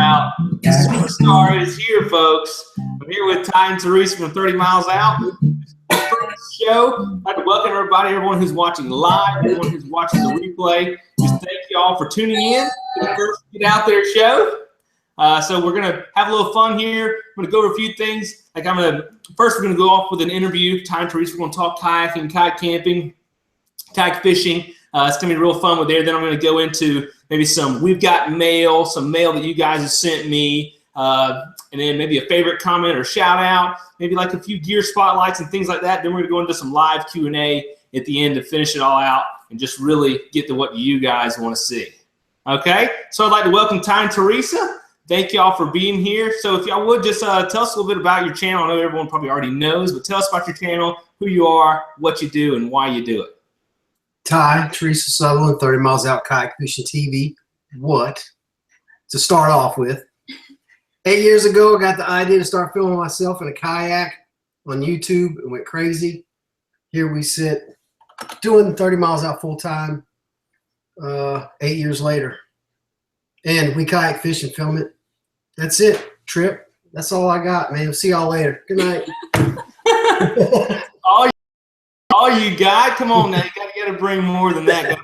out. The superstar is here, folks. I'm here with Ty and Theresa from 30 Miles Out. First show. I'd like to welcome everybody, everyone who's watching live, everyone who's watching the replay. Just thank you all for tuning in to the first Get Out There show. So we're going to have a little fun here. I'm going to go over a few things. Like first we're going to go off with an interview. Ty and Theresa, we're going to talk kayaking, kayak camping, kayak fishing. It's going to be real fun with there. Then I'm going to go into maybe we've got mail, some mail that you guys have sent me, and then maybe a favorite comment or shout out, maybe like a few gear spotlights and things like that. Then we're going to go into some live Q&A at the end to finish it all out and just really get to what you guys want to see. Okay, so I'd like to welcome Ty and Theresa. Thank y'all for being here. So if y'all would just tell us a little bit about your channel. I know everyone probably already knows, but tell us about your channel, who you are, what you do, and why you do it. Ty, Theresa Sutherland, 30 Miles Out Kayak Fishing TV. What? To start off with, 8 years ago, I got the idea to start filming myself in a kayak on YouTube and went crazy. Here we sit doing 30 Miles Out full time 8 years later. And we kayak fish and film it. That's it. Trip. That's all I got, man. See y'all later. Good night. All you got? Come on now. You got to bring more than that.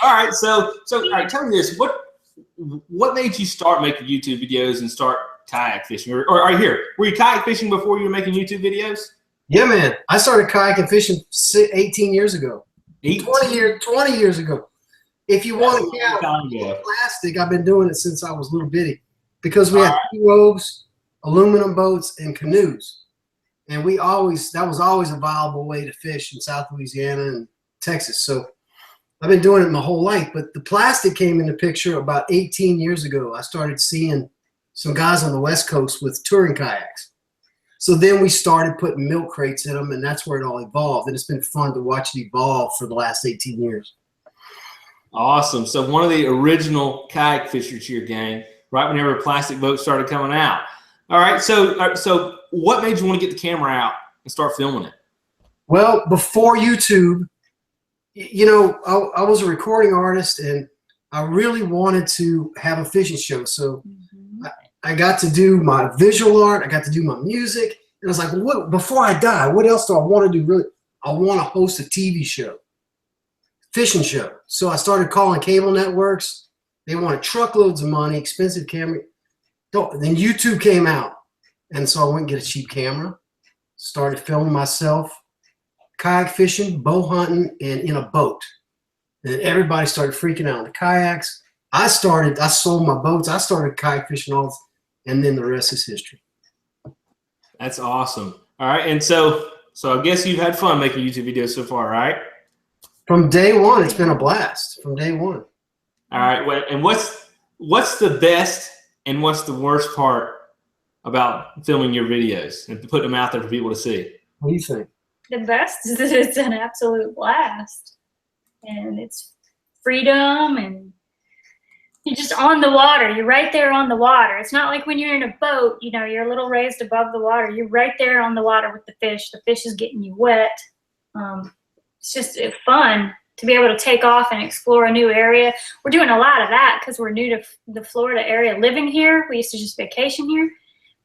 All right. So all right, tell me this. What made you start making YouTube videos and start kayak fishing? Or are you here? Were you kayak fishing before you were making YouTube videos? Yeah, man. I started kayaking fishing 18 years ago. 20 years ago. If you want to count plastic, I've been doing it since I was little bitty. Because we had pirogues, aluminum boats, and canoes. And that was always a viable way to fish in South Louisiana and Texas. So I've been doing it my whole life. But the plastic came into picture about 18 years ago. I started seeing some guys on the West Coast with touring kayaks. So then we started putting milk crates in them, and that's where it all evolved. And it's been fun to watch it evolve for the last 18 years. Awesome. So one of the original kayak fishers here, gang, right whenever plastic boats started coming out. All right. So what made you want to get the camera out and start filming it? Well, before YouTube, you know, I was a recording artist, and I really wanted to have a fishing show. So I got to do my visual art. I got to do my music. And I was like, well, before I die, what else do I want to do? Really, I want to host a TV show, fishing show. So I started calling cable networks. They wanted truckloads of money, expensive camera. Then YouTube came out. And so I went and get a cheap camera, started filming myself, kayak fishing, bow hunting, and in a boat. And everybody started freaking out on the kayaks. I sold my boats. I started kayak fishing and then the rest is history. That's awesome. All right. And so I guess you've had fun making YouTube videos so far, right? From day one, it's been a blast. From day one. All right. And what's the best and what's the worst part about filming your videos and putting them out there for people to see? What do you think? The best is that it's an absolute blast. And it's freedom, and you're just on the water. You're right there on the water. It's not like when you're in a boat, you know, you're a little raised above the water. You're right there on the water with the fish. The fish is getting you wet. It's just fun to be able to take off and explore a new area. We're doing a lot of that because we're new to the Florida area living here. We used to just vacation here.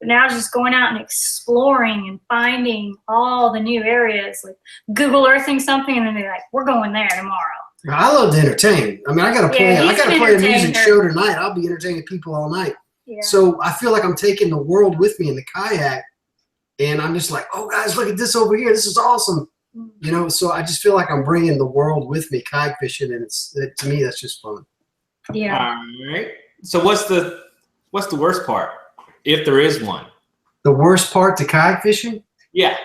But now just going out and exploring and finding all the new areas, like Google Earthing something and then be like, we're going there tomorrow. I love to entertain. I mean, I gotta play a music show tonight. I'll be entertaining people all night. Yeah. So I feel like I'm taking the world with me in the kayak, and I'm just like, oh guys, look at this over here. This is awesome. You know, so I just feel like I'm bringing the world with me kayak fishing, and to me that's just fun. Yeah. All right. So what's the worst part, if there is one? The worst part to kayak fishing? Yeah.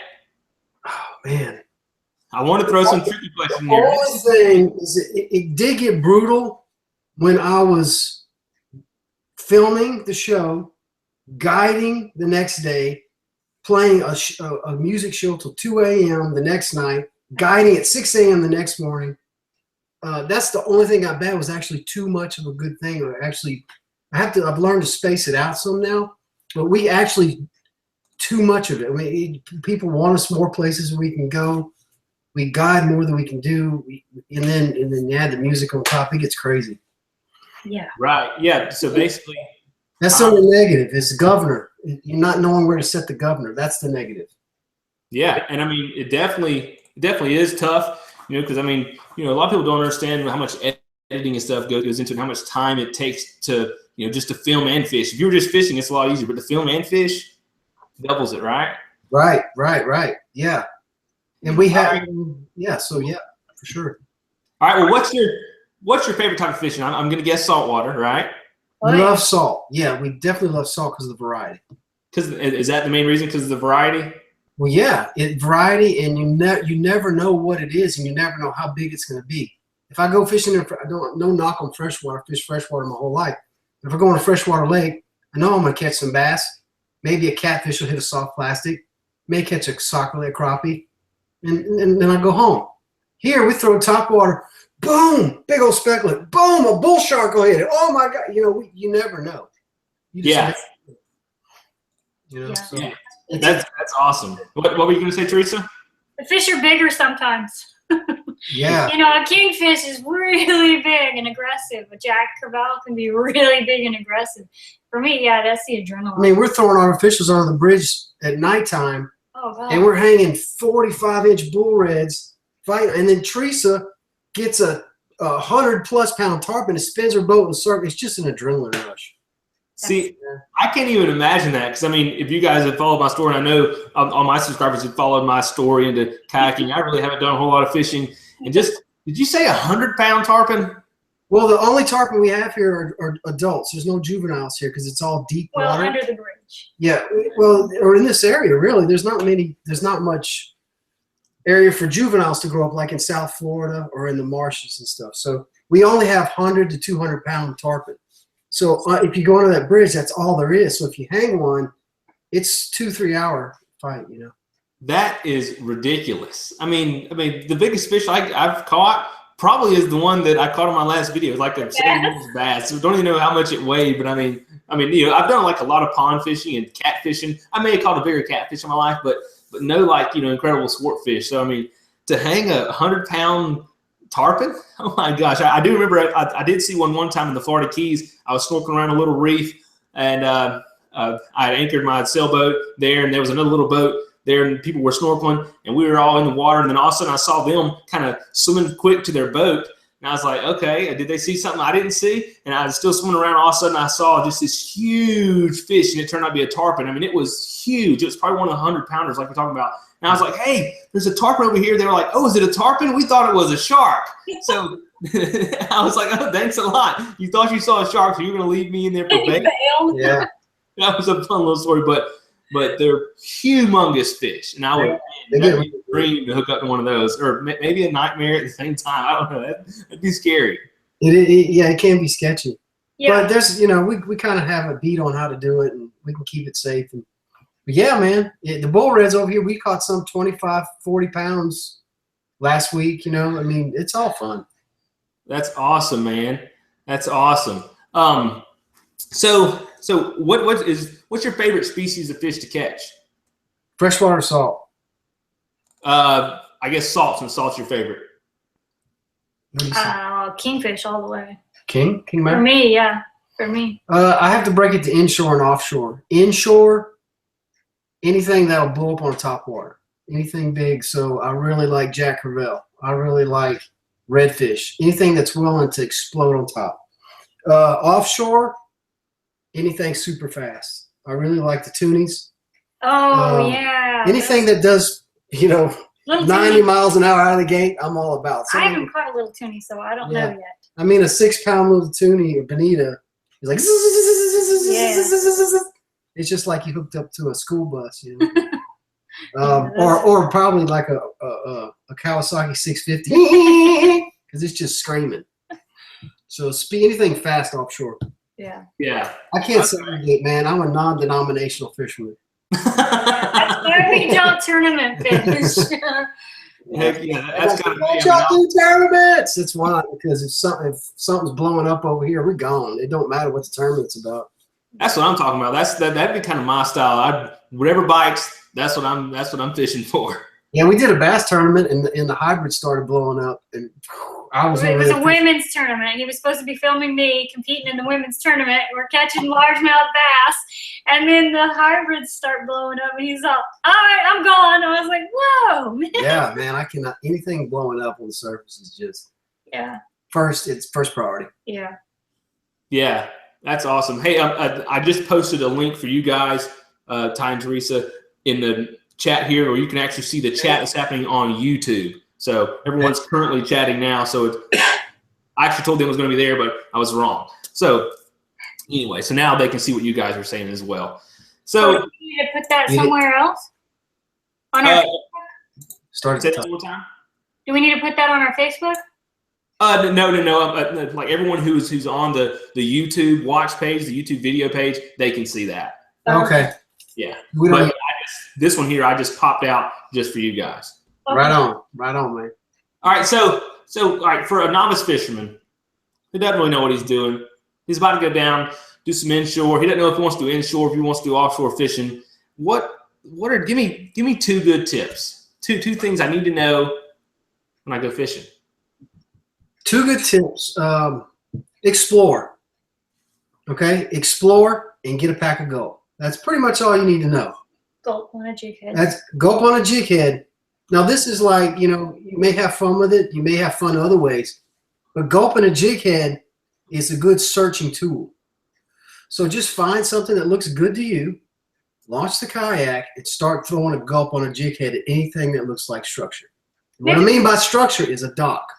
Oh man. I want to throw some tricky questions in there. The only thing is it did get brutal when I was filming the show, guiding the next day, playing a music show till 2 a.m. the next night, guiding at 6 a.m. the next morning. That's the only thing I got bad was actually too much of a good thing. Or actually, I've learned to space it out some now, but we actually too much of it. I mean, people want us more places we can go. We guide more than we can do, and then you add the music on top. It gets crazy. Yeah. Right. Yeah. So basically, That's the only negative. It's the governor. You're not knowing where to set the governor. That's the negative. Yeah, and I mean, it definitely is tough, because I mean, a lot of people don't understand how much editing and stuff goes into it, and how much time it takes to, just to film and fish. If you were just fishing, it's a lot easier, but to film and fish doubles it, right? Right. Yeah. And we have, so yeah, for sure. All right. Well, what's your favorite type of fishing? I'm going to guess saltwater, right? We love salt. Yeah, we definitely love salt because of the variety. Is that the main reason? Because of the variety? Well, yeah, variety, and you never know what it is, and you never know how big it's going to be. If I go fishing, no knock on freshwater. I fished freshwater my whole life. If I go in a freshwater lake, I know I'm going to catch some bass. Maybe a catfish will hit a soft plastic. May catch a soccerlet crappie, and then I go home. Here we throw topwater. Boom! Big old specklet. Boom! A bull shark will hit it. Oh my God! You never know. So that's awesome. What were you going to say, Theresa? The fish are bigger sometimes. Yeah. A kingfish is really big and aggressive. A jack crevalle can be really big and aggressive. For me, yeah, that's the adrenaline. I mean, we're throwing artificials on the bridge at nighttime, and we're hanging 45-inch bull reds fighting, and then Theresa gets a 100+ pound tarpon and spins her boat in a circle. It's just an adrenaline rush. See, I can't even imagine that, because I mean, if you guys have followed my story, and I know all my subscribers have followed my story into kayaking, I really haven't done a whole lot of fishing. And did you say 100-pound tarpon? Well, the only tarpon we have here are adults. There's no juveniles here because it's all deep water. Well, under the bridge. Yeah, well, or in this area, really, there's not much area for juveniles to grow up like in South Florida or in the marshes and stuff. So we only have 100 to 200-pound tarpon. So if you go under that bridge, that's all there is. So if you hang one, it's 2-3 hour fight, That is ridiculous. I mean, the biggest fish I've caught probably is the one that I caught in my last video. It's like a 70-inch bass. So don't even know how much it weighed, but I mean, I've done like a lot of pond fishing and cat fishing. I may have caught a bigger catfish in my life, but no incredible sport fish. So I mean, to hang a 100-pound tarpon, oh my gosh! I do remember I did see one time in the Florida Keys. I was snorkeling around a little reef, and I had anchored my sailboat there, and there was another little boat there, and people were snorkeling, and we were all in the water, and then all of a sudden I saw them kind of swimming quick to their boat, and I was like, okay, did they see something I didn't see? And I was still swimming around, all of a sudden I saw just this huge fish, and it turned out to be a tarpon. I mean, it was huge. It was probably one of the 100-pounders like we're talking about. And I was like, hey, there's a tarpon over here. They were like, oh, is it a tarpon? We thought it was a shark. So I was like, oh, thanks a lot. You thought you saw a shark, so you were going to leave me in there for bait? Yeah. That was a fun little story, but they're humongous fish. And I would dream to hook up to one of those, or maybe a nightmare at the same time. I don't know. That'd be scary. It can be sketchy. Yeah. But there's, we kind of have a beat on how to do it, and we can keep it safe. But yeah, man, the bull reds over here, we caught some 25, 40 pounds last week. I mean, it's all fun. That's awesome, man. That's awesome. So what's your favorite species of fish to catch? Freshwater salt. I guess salt, since salt's your favorite. Kingfish all the way. King For me, yeah. For me. I have to break it to inshore and offshore. Inshore, anything that'll blow up on top water. Anything big. So I really like jack crevalle. I really like redfish. Anything that's willing to explode on top. Offshore, anything super fast. I really like the tunies. Oh, yeah. Anything that does, 90 miles an hour out of the gate, I'm all about. I haven't caught a little toonie, so I don't know yet. I mean, a 6-pound little toonie or bonita is like, it's just like you hooked up to a school bus, or probably like a Kawasaki 650 because it's just screaming. So anything fast offshore. Yeah. Yeah. I can't segregate, man. I'm a non-denominational fisherman. That's why we don't tournament fish. Heck yeah, that's kind of y'all do tournaments. It's why, because if something's blowing up over here, we're gone. It don't matter what the tournament's about. That's what I'm talking about. That'd be kind of my style. Whatever bites, that's what I'm fishing for. Yeah, we did a bass tournament, and the hybrid started blowing up, and It was a women's tournament. He was supposed to be filming me competing in the women's tournament. We're catching largemouth bass, and then the hybrids start blowing up, and he's all right, I'm gone. I was like, whoa, man. Yeah, man, I cannot. Anything blowing up on the surface is just it's first priority. Yeah. Yeah, that's awesome. Hey, I just posted a link for you guys, Ty and Theresa, in the chat here, where you can actually see the chat that's happening on YouTube. So everyone's currently chatting now. So I actually told them it was going to be there, but I was wrong. So anyway, so now they can see what you guys are saying as well. So do we need to put that somewhere else? On our say that one more time. Do we need to put that on our Facebook? No. Like everyone who's on the YouTube watch page, the YouTube video page, they can see that. Okay. Yeah. But this one here, I just popped out just for you guys. Okay. Right on, man. All right, so all right, for a novice fisherman who doesn't really know what he's doing, he's about to go down, do some inshore. He doesn't know if he wants to do inshore, if he wants to do offshore fishing. Give me two good tips. Two things I need to know when I go fishing. Two good tips. Explore. Okay, explore and get a pack of gulp. That's pretty much all you need to know. Gulp on a jig head. That's gulp on a jig head. Now, this is like, you may have fun with it. You may have fun other ways. But gulping a jig head is a good searching tool. So just find something that looks good to you, launch the kayak, and start throwing a gulp on a jig head at anything that looks like structure. What I mean by structure is a dock,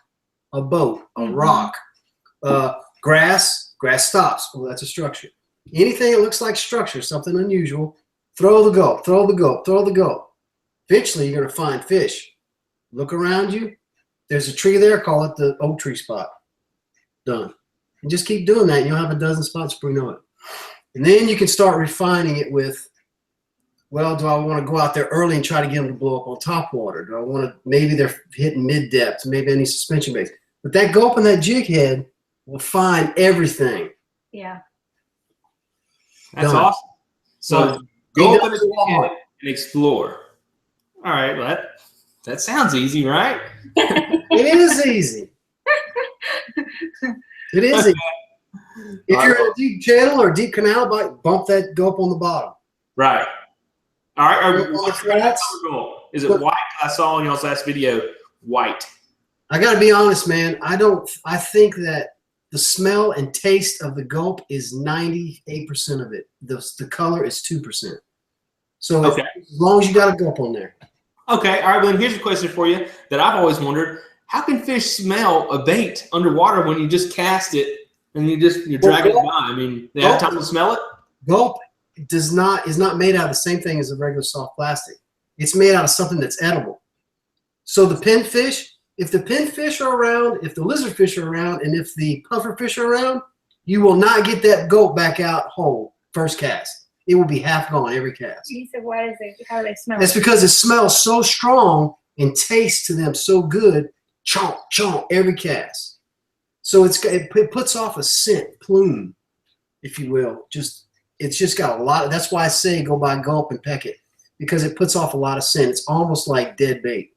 a boat, a rock, grass stops. Well, that's a structure. Anything that looks like structure, something unusual, throw the gulp, throw the gulp, throw the gulp. Eventually, you're going to find fish. Look around you. There's a tree there. Call it the oak tree spot. Done. And just keep doing that. And you'll have a dozen spots before you know it. And then you can start refining it with, well, do I want to go out there early and try to get them to blow up on top water? Do I want to, maybe they're hitting mid-depth, maybe I need suspension baits. But that gulp and that jig head will find everything. Yeah. That's awesome. So go up and explore. All right, well, that sounds easy, right? It is easy. It is easy. If you're in a deep channel or deep canal, bump that gulp on the bottom. Right. All right. What's the Is it white? I saw in y'all's last video, white. I got to be honest, man. I think that the smell and taste of the gulp is 98% of it. The color is 2%. So as long as you got a gulp on there. Okay. All right. Well, then here's a question for you that I've always wondered. How can fish smell a bait underwater when you just cast it and you're dragging it by? I mean, they have time to smell it? Gulp is not made out of the same thing as a regular soft plastic. It's made out of something that's edible. So the pinfish, if the pinfish are around, if the lizardfish are around, and if the pufferfish are around, you will not get that gulp back out whole first cast. It will be half gone every cast. You said, how do they smell? That's because it smells so strong and tastes to them so good, chomp, chomp, every cast. So it puts off a scent plume, if you will. It's just got a lot of, that's why I say go buy gulp and peck it, because it puts off a lot of scent. It's almost like dead bait.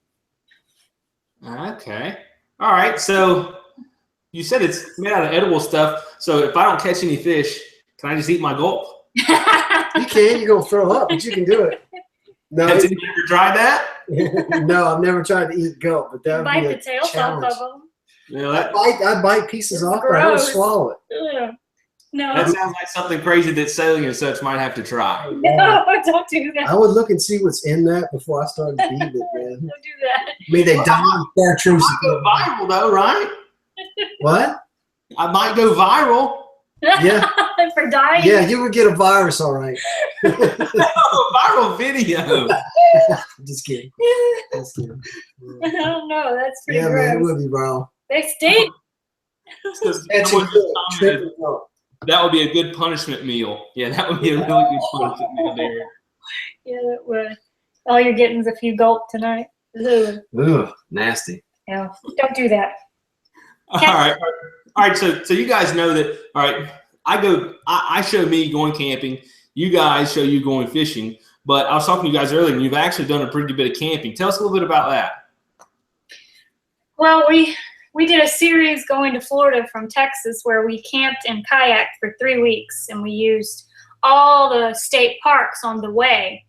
Okay. All right. So you said it's made out of edible stuff. So if I don't catch any fish, can I just eat my gulp? You can. You're going to throw up, but you can do it. No, have you ever tried that? No, I've never tried to eat gulp, but that would be a the tails challenge. off of them. You know, I bite pieces off, but I don't swallow it. Ugh. No. That sounds like something crazy that sailing and such might have to try. No, don't do that. I would look and see what's in that before I started feeding it, man. Don't do that. I mean, they die in chartreuse. I might go viral though, right? What? I might go viral. Yeah. For dying? Yeah, you would get a virus, all right. A viral video. Just kidding. Just kidding. I don't know. That's pretty gross. Man, it would be viral. They stink. That would be a good punishment meal. Yeah, that would be a really good punishment meal there. Yeah, that would. All you're getting is a few gulp tonight. Ugh, nasty. Yeah, don't do that. All right. So you guys know that. All right, I show me going camping. You guys show you going fishing. But I was talking to you guys earlier, and you've actually done a pretty good bit of camping. Tell us a little bit about that. Well, we did a series going to Florida from Texas where we camped and kayaked for 3 weeks, and we used all the state parks on the way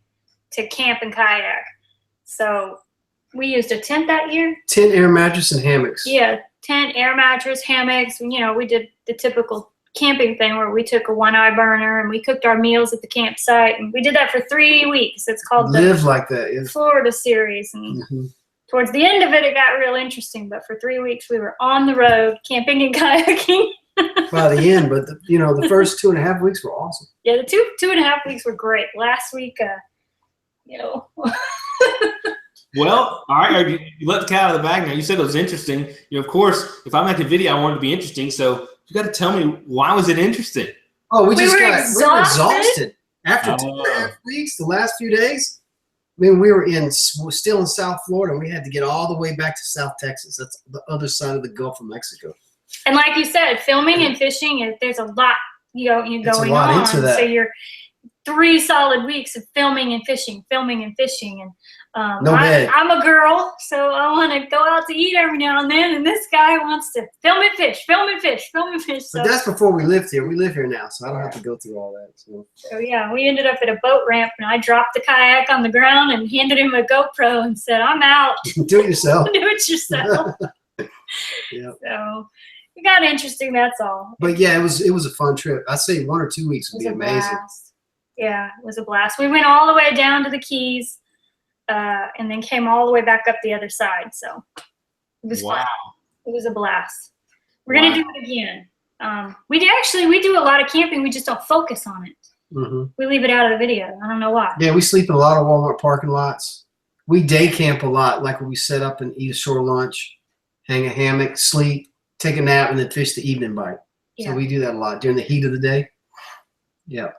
to camp and kayak. So we used a tent that year. Tent, air mattress, and hammocks. Yeah, tent, air mattress, hammocks. You know, we did the typical camping thing where we took a 1-eye burner and we cooked our meals at the campsite, and we did that for 3 weeks. It's called Live Like That. Yeah. Florida series, and towards the end of it, it got real interesting. But for 3 weeks, we were on the road camping and kayaking. By the end, but the first 2.5 weeks were awesome. Yeah, the two and a half weeks were great. Last week, Well, all right, you let the cat out of the bag now. You said it was interesting. Of course, if I make a video, I want it to be interesting. So you got to tell me, why was it interesting? Oh, we were exhausted. After 2.5 weeks, the last few days. I mean, we were still in South Florida, and we had to get all the way back to South Texas. That's the other side of the Gulf of Mexico. And like you said, filming and fishing, there's a lot going on. Into that. So you're 3 solid weeks of filming and fishing, and I'm a girl, so I want to go out to eat every now and then, and this guy wants to film and fish. So, but that's before we lived here. We live here now, so I don't have to go through all that. So yeah, we ended up at a boat ramp, and I dropped the kayak on the ground and handed him a GoPro and said, "I'm out." Do it yourself. Do it yourself. Yeah. So it got interesting. That's all. But yeah, it was a fun trip. I'd say 1 or 2 weeks would be amazing. Blast. Yeah, it was a blast. We went all the way down to the Keys. And then came all the way back up the other side. So it was fun. It was a blast. We're going to do it again. We do a lot of camping. We just don't focus on it. We leave it out of the video. I don't know why. Yeah, we sleep in a lot of Walmart parking lots. We day camp a lot, like when we set up and eat a shore lunch, hang a hammock, sleep, take a nap, and then fish the evening bite. Yeah. So we do that a lot during the heat of the day. Yeah.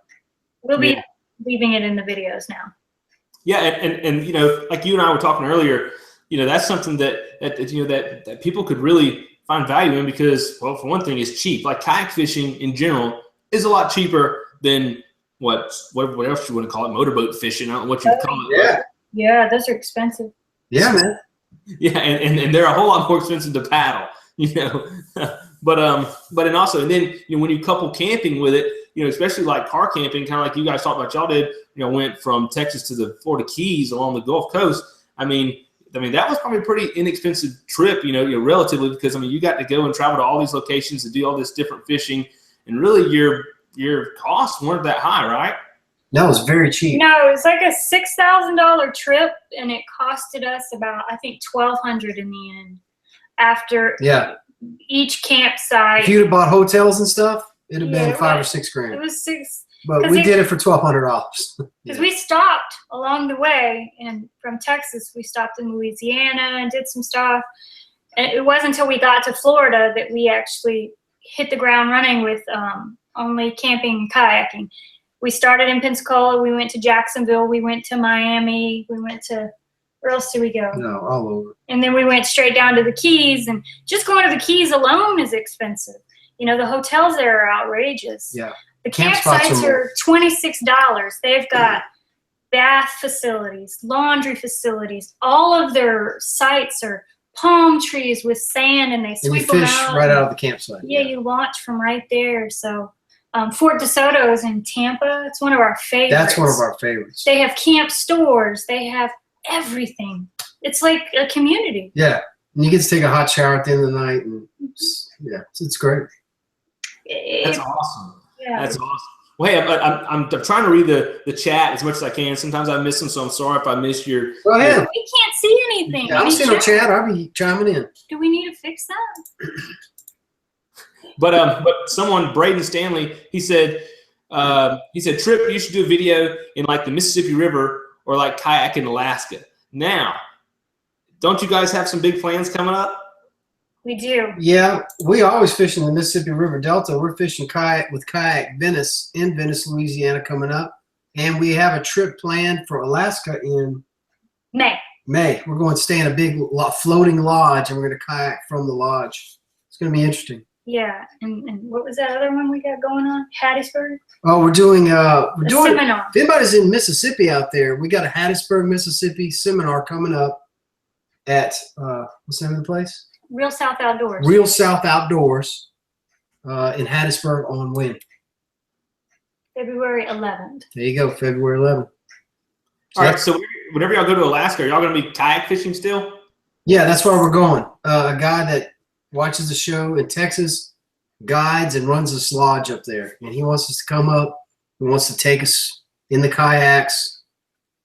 We'll be leaving it in the videos now. Yeah, and like you and I were talking earlier, that's something that people could really find value in because, well, for one thing, it's cheap. Like kayak fishing in general is a lot cheaper than what else you want to call it, motorboat fishing. I don't know what you would call it. Yeah, those are expensive. Yeah, man. Yeah, and they're a whole lot more expensive to paddle, But then when you couple camping with it, especially like car camping, kind of like you guys talked about, y'all did, went from Texas to the Florida Keys along the Gulf Coast. I mean, that was probably a pretty inexpensive trip, relatively, because you got to go and travel to all these locations and do all this different fishing, and really your costs weren't that high, right? No, it was very cheap. No, it was like a $6,000 trip, and it costed us about, I think, $1,200 in the end. After each campsite. If you'd have bought hotels and stuff, it'd have been $5 or $6 grand. It was $6. But we did it for $1,200. Because we stopped along the way, and from Texas, we stopped in Louisiana and did some stuff. And it wasn't until we got to Florida that we actually hit the ground running with only camping and kayaking. We started in Pensacola. We went to Jacksonville. We went to Miami. We went to, where else did we go? No, all over. And then we went straight down to the Keys. And just going to the Keys alone is expensive. The hotels there are outrageous. Yeah. The campsites are $26. They've got bath facilities, laundry facilities. All of their sites are palm trees with sand, and they sweep them out. And you fish right out of the campsite. Yeah, you launch from right there. So Fort DeSoto is in Tampa. It's one of our favorites. That's one of our favorites. They have camp stores. They have everything. It's like a community. Yeah, and you get to take a hot shower at the end of the night, and it's great. That's awesome. Yeah. That's awesome. Well, hey, I'm trying to read the chat as much as I can. Sometimes I miss them, so I'm sorry if I missed your. Go ahead. We can't see anything. Yeah, I don't see no chat. I'll be chiming in. Do we need to fix that? But someone, Braden Stanley, he said, Trip, you should do a video in like the Mississippi River or like kayak in Alaska. Now, don't you guys have some big plans coming up? We do. Yeah, we always fish in the Mississippi River Delta. We're fishing kayak with Kayak Venice in Venice, Louisiana coming up. And we have a trip planned for Alaska in May. We're going to stay in a big floating lodge, and we're going to kayak from the lodge. It's going to be interesting. Yeah, and what was that other one we got going on? Hattiesburg? Oh, we're doing seminar. If anybody's in Mississippi out there, we got a Hattiesburg, Mississippi seminar coming up at what's the name of the place? Real South Outdoors. Real South Outdoors in Hattiesburg on when? February 11th. There you go, February 11th. All right, so whenever y'all go to Alaska, are y'all going to be kayak fishing still? Yeah, that's where we're going. A guy that watches the show in Texas guides and runs a lodge up there. And he wants us to come up. He wants to take us in the kayaks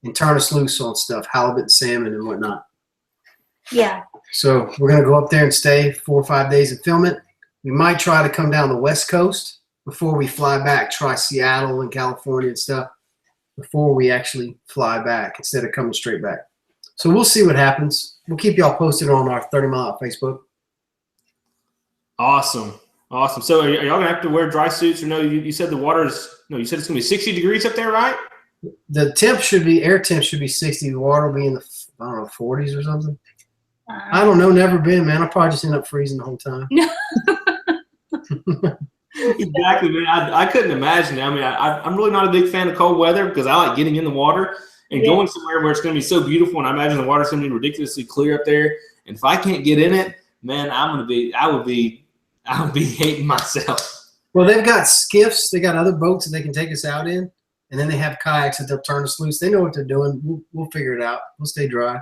and turn us loose on stuff, halibut, salmon, and whatnot. Yeah. So we're going to go up there and stay 4 or 5 days and film it. We might try to come down the West Coast before we fly back, try Seattle and California and stuff before we actually fly back instead of coming straight back. So we'll see what happens. We'll keep y'all posted on our 30 Mile Facebook. Awesome. Awesome. So are y'all going to have to wear dry suits or no? You said the water's, no, you said it's going to be 60 degrees up there, right? The temp should be, air temp should be 60. The water will be in the, I don't know, 40s or something. I don't know. Never been, man. I'll probably just end up freezing the whole time. Exactly, man. I couldn't imagine. I mean, I'm really not a big fan of cold weather because I like getting in the water and going somewhere where it's going to be so beautiful. And I imagine the water's going to be ridiculously clear up there. And if I can't get in it, man, I would be hating myself. Well, they've got skiffs. They got other boats that they can take us out in. And then they have kayaks that they'll turn us loose. They know what they're doing. We'll figure it out. We'll stay dry.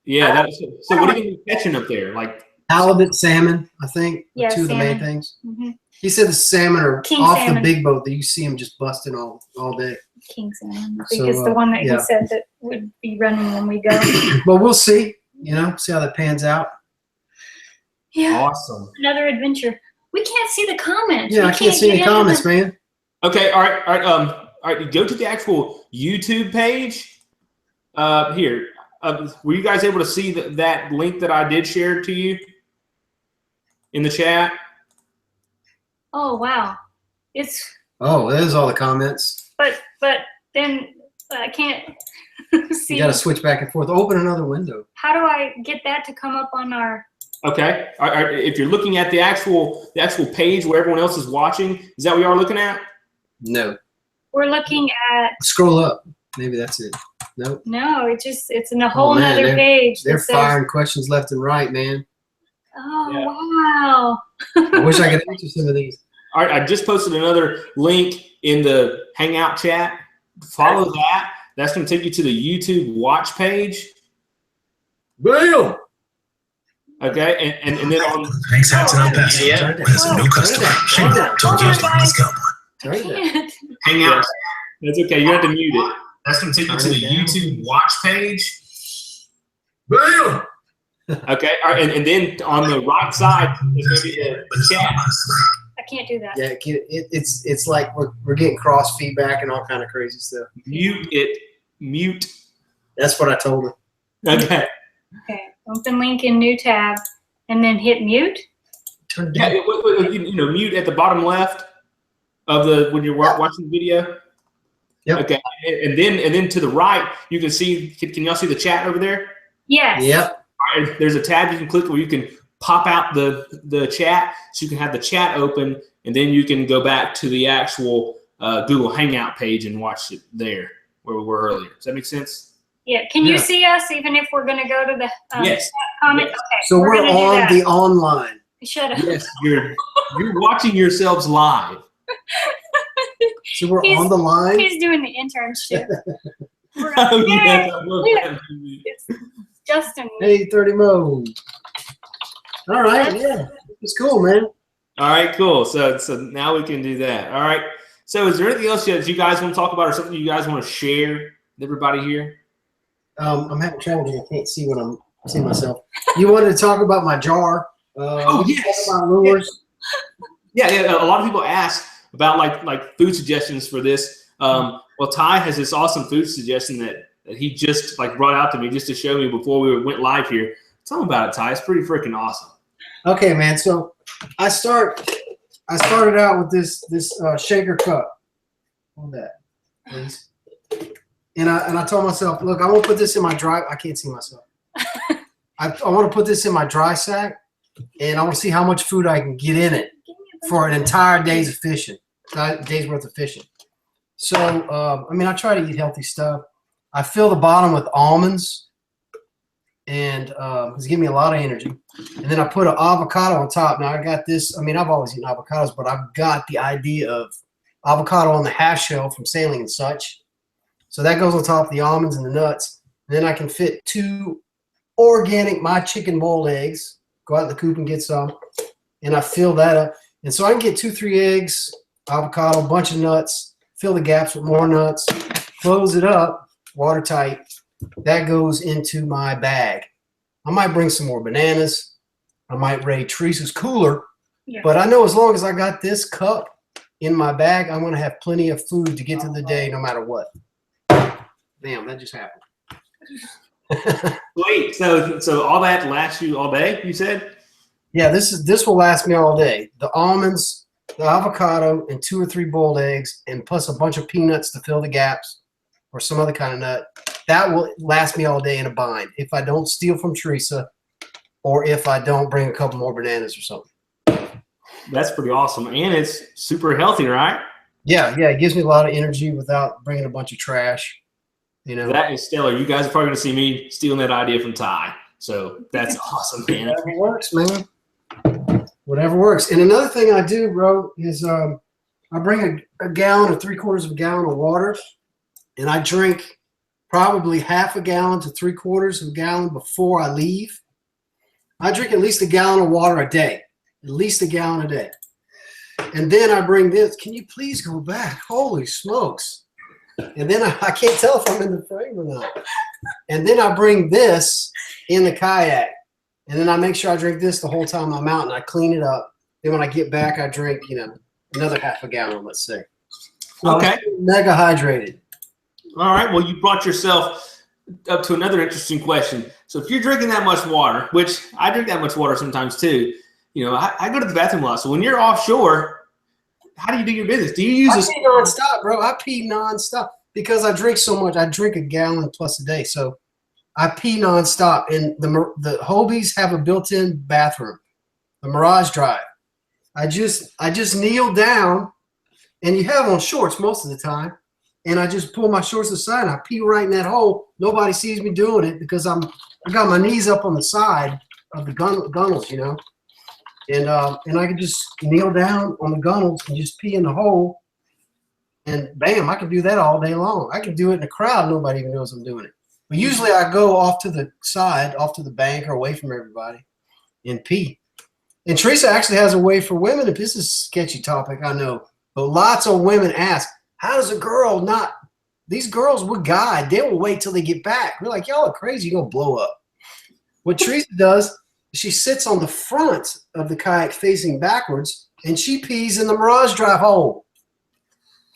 Yeah. So what are you catching up there? Like halibut, salmon, I think. Yeah, two of the main salmon. things. Mm-hmm. He said the salmon are King off salmon. the big boat that you see them just busting all day. King salmon. I think So, it's the one that yeah. he said that would be running when we go. But we'll see. See how that pans out. Yeah. awesome. Another adventure. We can't see the comments. Yeah, We I can't see any get into comments, the- man. Okay. All right. All right. Go to the actual YouTube page. Here. Were you guys able to see that link that I did share to you in the chat? Oh wow. Oh, there's all the comments. But then I can't see. You got to switch back and forth. Open another window. How do I get that to come up on our? Okay. All right. If you're looking at the actual page where everyone else is watching, is that what you are looking at? No. We're looking at. Scroll up. Maybe that's it. Nope. No, it's in a whole man, nother page. They're that says- firing questions left and right, man. Oh wow. I wish I could answer some of these. All right. I just posted another link in the Hangout chat. Follow that. That's going to take you to the YouTube watch page. Bam! Okay. And then on. Thanks out to El Paso. Yeah. There's a new customer. Shingle, Tokyo's longest cowboy. I Turn that. can't. Hangout. That's okay. You have to mute it. That's going to take you to Turn the it down. YouTube watch page. Bam! Okay. All right. And then on the right side, there's going to be the chat. I can't do that. Yeah, it's like we're getting cross feedback and all kind of crazy stuff. Mute it. Mute. That's what I told her. Okay. Okay. Open link in new tab, and then hit mute. Turn it Yeah. down. Mute at the bottom left of when you're watching the video. Yep. Okay. And then to the right, you can see. Can y'all see the chat over there? Yes. Yep. All right, there's a tab you can click where you can pop out the chat, so you can have the chat open, and then you can go back to the actual Google Hangout page and watch it there where we were earlier. Does that make sense? Yeah. Can you Yeah. see us even if we're going to go to the Yes. comment? Yes. Okay. So we're gonna do on that. the online. Shut up. Yes, you're watching yourselves live. So we're He's- on the line. He's doing the internship. We're Oh, like, yes, "Yay, I love yeah." that. It's Justin. Hey, 30 Mo. All right, yeah, it's cool, man. All right, cool. So now we can do that. All right. So is there anything else that you guys want to talk about, or something you guys want to share with everybody here? I'm having trouble because I can't see when I'm seeing myself. You wanted to talk about my jar? Oh, we can yes. talk about lures. Yeah. A lot of people ask about like food suggestions for this. Well, Ty has this awesome food suggestion that he just brought out to me just to show me before we went live here. Tell me about it, Ty. It's pretty freaking awesome. Okay, man. So I started out with this shaker cup. Hold that, please. And I told myself, look, I want to put this in my dry. I can't see myself. I want to put this in my dry sack, and I want to see how much food I can get in it for an entire day's worth of fishing. So I mean, I try to eat healthy stuff. I fill the bottom with almonds, and it's giving me a lot of energy. And then I put an avocado on top. Now I got this. I mean, I've always eaten avocados, but I've got the idea of avocado on the half shell from sailing and such. So that goes on top of the almonds and the nuts. And then I can fit 2 organic my chicken boiled eggs. Go out in the coop and get some. And I fill that up. And so I can get 2-3 eggs, avocado, a bunch of nuts, fill the gaps with more nuts, close it up, watertight. That goes into my bag. I might bring some more bananas. I might raid Teresa's cooler. Yeah. But I know as long as I got this cup in my bag, I'm going to have plenty of food to get to the day no matter what. Damn, that just happened. Wait, so all that lasts you all day, you said? Yeah, this will last me all day. The almonds, the avocado, and 2 or 3 boiled eggs, and plus a bunch of peanuts to fill the gaps, or some other kind of nut. That will last me all day in a bind if I don't steal from Theresa, or if I don't bring a couple more bananas or something. That's pretty awesome, and it's super healthy, right? Yeah, it gives me a lot of energy without bringing a bunch of trash. You know, That is stellar. You guys are probably going to see me stealing that idea from Ty. So that's awesome, man. whatever works, man. Whatever works. And another thing I do, bro, is I bring a gallon or 3/4 of a gallon of water, and I drink probably half a gallon to 3/4 of a gallon before I leave. I drink at least a gallon of water a day. At least a gallon a day. And then I bring this. Can you please go back? Holy smokes. And then I can't tell if I'm in the frame or not. And then I bring this in the kayak. And then I make sure I drink this the whole time I'm out, and I clean it up. Then when I get back, I drink, another half a gallon, let's say. So Okay. I'm mega hydrated. All right. Well, you brought yourself up to another interesting question. So if you're drinking that much water, which I drink that much water sometimes too, I go to the bathroom a lot. So when you're offshore, how do you do your business? Do you use I this? pee nonstop, bro. I pee nonstop because I drink so much. I drink a gallon plus a day, so I pee nonstop. And the Hobies have a built-in bathroom, the Mirage Drive. I just kneel down, and you have on shorts most of the time, and I just pull my shorts aside and I pee right in that hole. Nobody sees me doing it because I got my knees up on the side of the gunnels, And I can just kneel down on the gunnels and just pee in the hole, and bam, I can do that all day long. I can do it in a crowd. Nobody even knows I'm doing it. But usually I go off to the side, off to the bank or away from everybody and pee. And Theresa actually has a way for women, if this is a sketchy topic, I know, but lots of women ask, how does a girl not, these girls will guide. They will wait till they get back. We're like, y'all are crazy. You're going to blow up. What Theresa does, she sits on the front of the kayak facing backwards, and she pees in the Mirage Drive hole.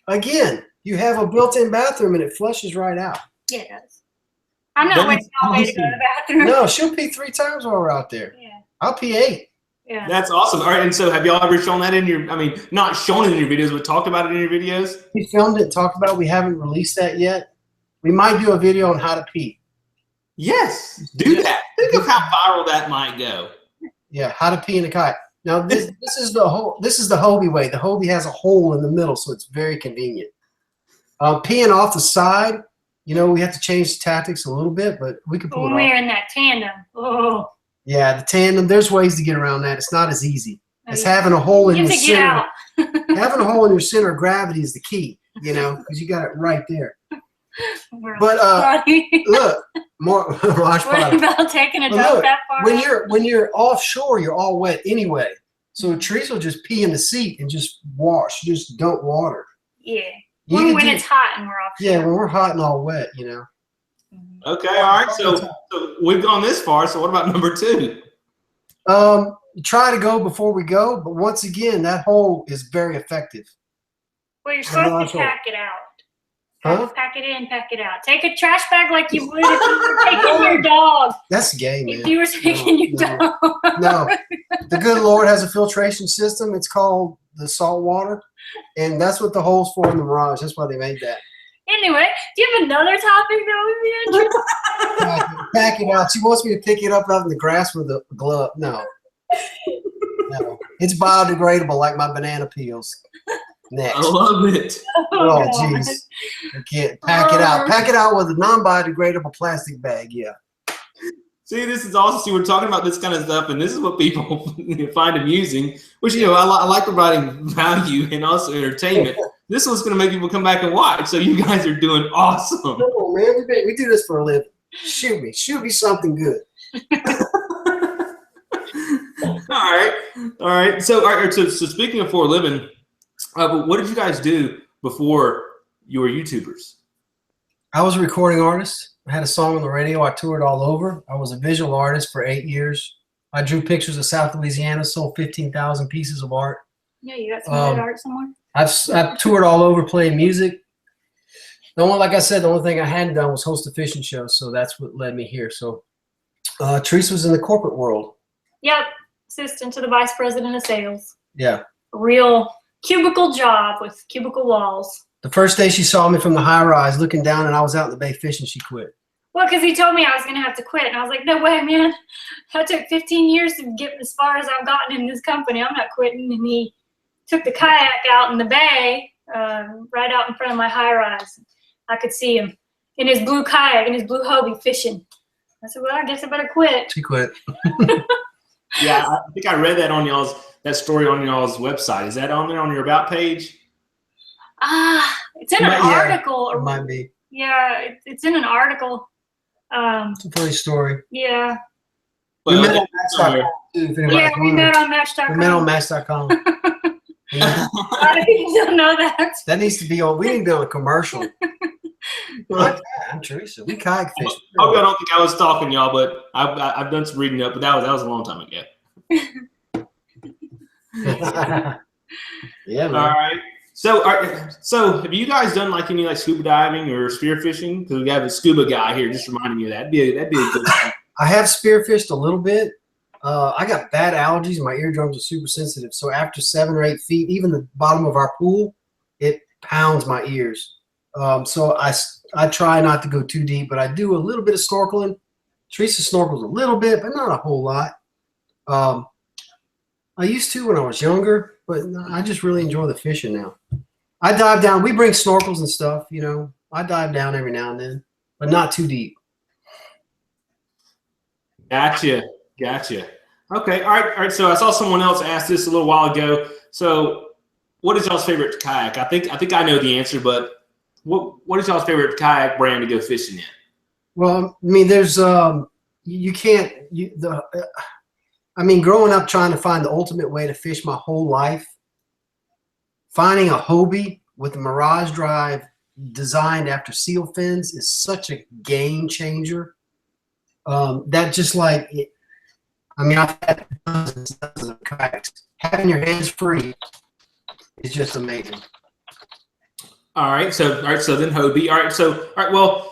Again, you have a built-in bathroom, and it flushes right out. Yeah, it does. I'm not waiting all day to go to the bathroom. No, she'll pee 3 times while we're out there. Yeah. I'll pee 8. Yeah. That's awesome. All right. And so have y'all ever shown that not shown it in your videos, but talked about it in your videos? We filmed it and talked about it. We haven't released that yet. We might do a video on how to pee. Yes. Do that. Think of how viral that might go. Yeah, how to pee in a kayak. Now this is the Hobie way. The Hobie has a hole in the middle, so it's very convenient. Peeing off the side, we have to change the tactics a little bit, but we can pull it off. When we're in that tandem. Oh. Yeah, the tandem. There's ways to get around that. It's not as easy. It's having a hole in You your have to get center. out. Having a hole in your center of gravity is the key, because you got it right there. We're But look, more Mirage worried product. about taking a But dump look, that far. when you're offshore, you're all wet anyway. So Theresa will just pee in the seat and just wash, just dump water. Yeah. You When can it's hot and we're off. Yeah, when we're hot and all wet, Okay. All right. So we've gone this far. So what about number 2? Try to go before we go, but once again, that hole is very effective. Well, you're supposed to pack it out. Huh? Pack it in, pack it out. Take a trash bag like you would if you were taking your dog. That's gay, man. If you were taking your dog. No, the good Lord has a filtration system. It's called the salt water, and that's what the hole's for in the Mirage. That's why they made that. Anyway, do you have another topic that would be interesting? Pack it out. She wants me to pick it up out in the grass with a glove. No. It's biodegradable like my banana peels. Next. I love it. Oh, jeez. I can't pack it out. Pack it out with a non-biodegradable plastic bag. Yeah. See, this is awesome. See, we're talking about this kind of stuff, and this is what people find amusing, which, I like providing value and also entertainment. This one's going to make people come back and watch, so you guys are doing awesome. Oh, man, we do this for a living. Shoot me something good. All right. So speaking of for a living, what did you guys do before you were YouTubers? I was a recording artist. I had a song on the radio. I toured all over. I was a visual artist for 8 years. I drew pictures of South Louisiana, sold 15,000 pieces of art. Yeah, you got some good art somewhere? I've toured all over playing music. Like I said, the only thing I hadn't done was host a fishing show, so that's what led me here. So Theresa was in the corporate world. Yep, assistant to the vice president of sales. Yeah. A real cubicle job with cubicle walls. The first day she saw me from the high rise looking down and I was out in the bay fishing, she quit. Well, because he told me I was going to have to quit. And I was like, no way, man. I took 15 years to get as far as I've gotten in this company. I'm not quitting. And he took the kayak out in the bay, right out in front of my high rise. I could see him in his blue kayak, in his blue Hobie fishing. I said, well, I guess I better quit. She quit. Yeah, I think I read that story on y'all's website. Is that on there on your about page? It's in an article. It might be. Yeah, it's in an article. It's a funny story. Yeah. We met on Match.com too. We met on Match.com. We met on Match.com. A lot of people don't know that. That needs to be on. We need to be on a commercial. I'm Theresa. We kayak fish. I don't think I was stalking y'all, but I've done some reading up, but that was a long time ago. Yeah, man. All right. So have you guys done any scuba diving or spearfishing? Because we have a scuba guy here, just reminding me of that. That'd be a good thing. I have spearfished a little bit. I got bad allergies. My eardrums are super sensitive. So after 7 or 8 feet, even the bottom of our pool, it pounds my ears. So I try not to go too deep, but I do a little bit of snorkeling. Theresa snorkels a little bit, but not a whole lot. I used to when I was younger, but I just really enjoy the fishing now. I dive down. We bring snorkels and stuff, I dive down every now and then, but not too deep. Gotcha. Okay. All right. So I saw someone else ask this a little while ago. So what is y'all's favorite kayak? I think I know the answer, but what is y'all's favorite kayak brand to go fishing in? Well, I mean, there's growing up trying to find the ultimate way to fish my whole life, finding a Hobie with a Mirage drive designed after seal fins is such a game changer. That just I've had dozens of kayaks. Having your hands free is just amazing. All right. So then Hobie. All right. Well,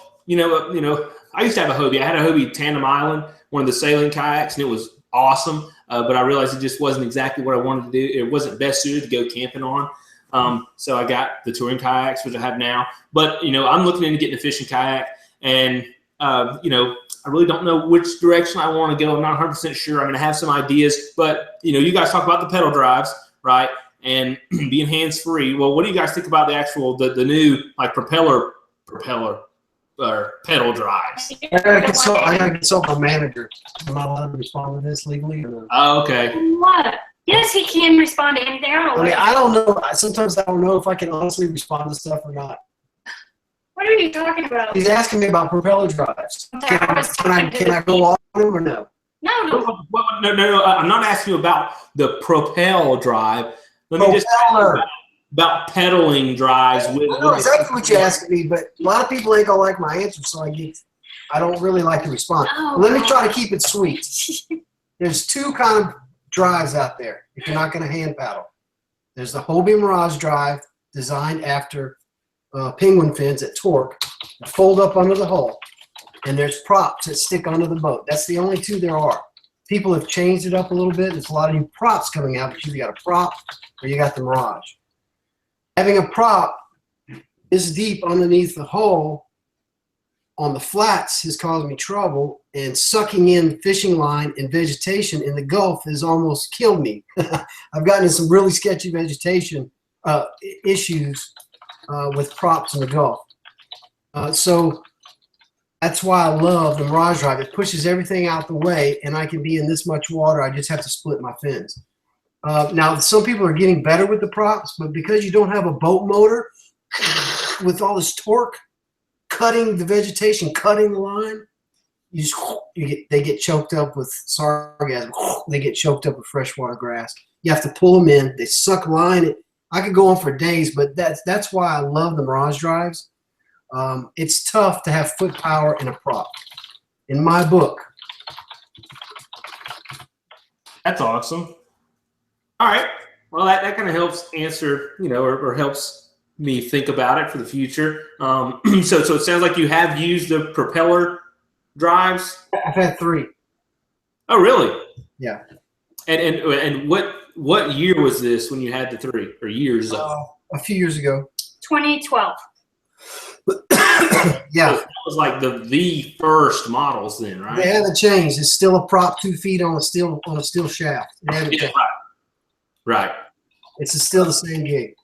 I used to have a Hobie. I had a Hobie Tandem Island, one of the sailing kayaks, and it was awesome. But I realized it just wasn't exactly what I wanted to do. It wasn't best suited to go camping on. So I got the touring kayaks, which I have now. But, I'm looking into getting a fishing kayak. And, I really don't know which direction I want to go. I'm not 100% sure. I'm going to have some ideas. But, you guys talk about the pedal drives, right? And being hands-free. Well, what do you guys think about the new, propeller or pedal drives? I gotta consult my manager. Am I allowed to respond to this legally or not? Oh, okay. What? Yes, he can respond to anything. I don't know. Sometimes I don't know if I can honestly respond to stuff or not. What are you talking about? He's asking me about propeller drives. Can I go on them or no? No. No. I'm not asking you about the propel drive. Let me just ask about pedaling drives. I know exactly what you're asking me, but a lot of people ain't gonna like my answer, so I don't really like to respond. Let me try to keep it sweet. There's 2 kind of drives out there if you're not gonna hand paddle. There's the Hobie Mirage drive designed after penguin fins at torque, fold up under the hull, and there's props that stick under the boat. That's the only 2 there are. People have changed it up a little bit. There's a lot of new props coming out, but you either got a prop or you got the Mirage. Having a prop this deep underneath the hull on the flats has caused me trouble, and sucking in fishing line and vegetation in the Gulf has almost killed me. I've gotten in some really sketchy vegetation issues with props in the Gulf. So That's why I love the Mirage Drive. It pushes everything out the way, and I can be in this much water. I just have to split my fins. Now, some people are getting better with the props, but because you don't have a boat motor with all this torque, cutting the vegetation, cutting the line, they get choked up with sargassum. They get choked up with freshwater grass. You have to pull them in. They suck line. I could go on for days, but that's why I love the Mirage Drives. It's tough to have foot power in a prop. In my book. That's awesome. All right. Well, that kind of helps answer, or helps me think about it for the future. So it sounds like you have used the Propeller drives. I've had 3. Oh, really? Yeah. And what year was this when you had the 3 or years? A few years ago. 2012. Yeah. So that was like the first models then, right? They haven't changed. It's still a prop 2 feet on a steel shaft. They haven't changed. Right. It's still the same gig.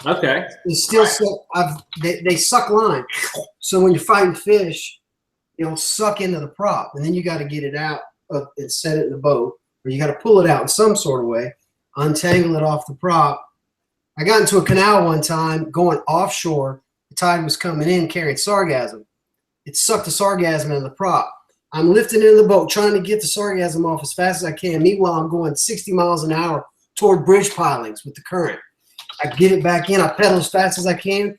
Okay. It's still they suck line. So when you're fighting fish, it'll suck into the prop, and then you got to get it out and set it in the boat, or you got to pull it out in some sort of way, untangle it off the prop. I got into a canal one time going offshore. The tide was coming in carrying sargassum. It sucked the sargassum into the prop. I'm lifting it in the boat, trying to get the sargassum off as fast as I can. Meanwhile, I'm going 60 miles an hour toward bridge pilings with the current. I get it back in. I pedal as fast as I can.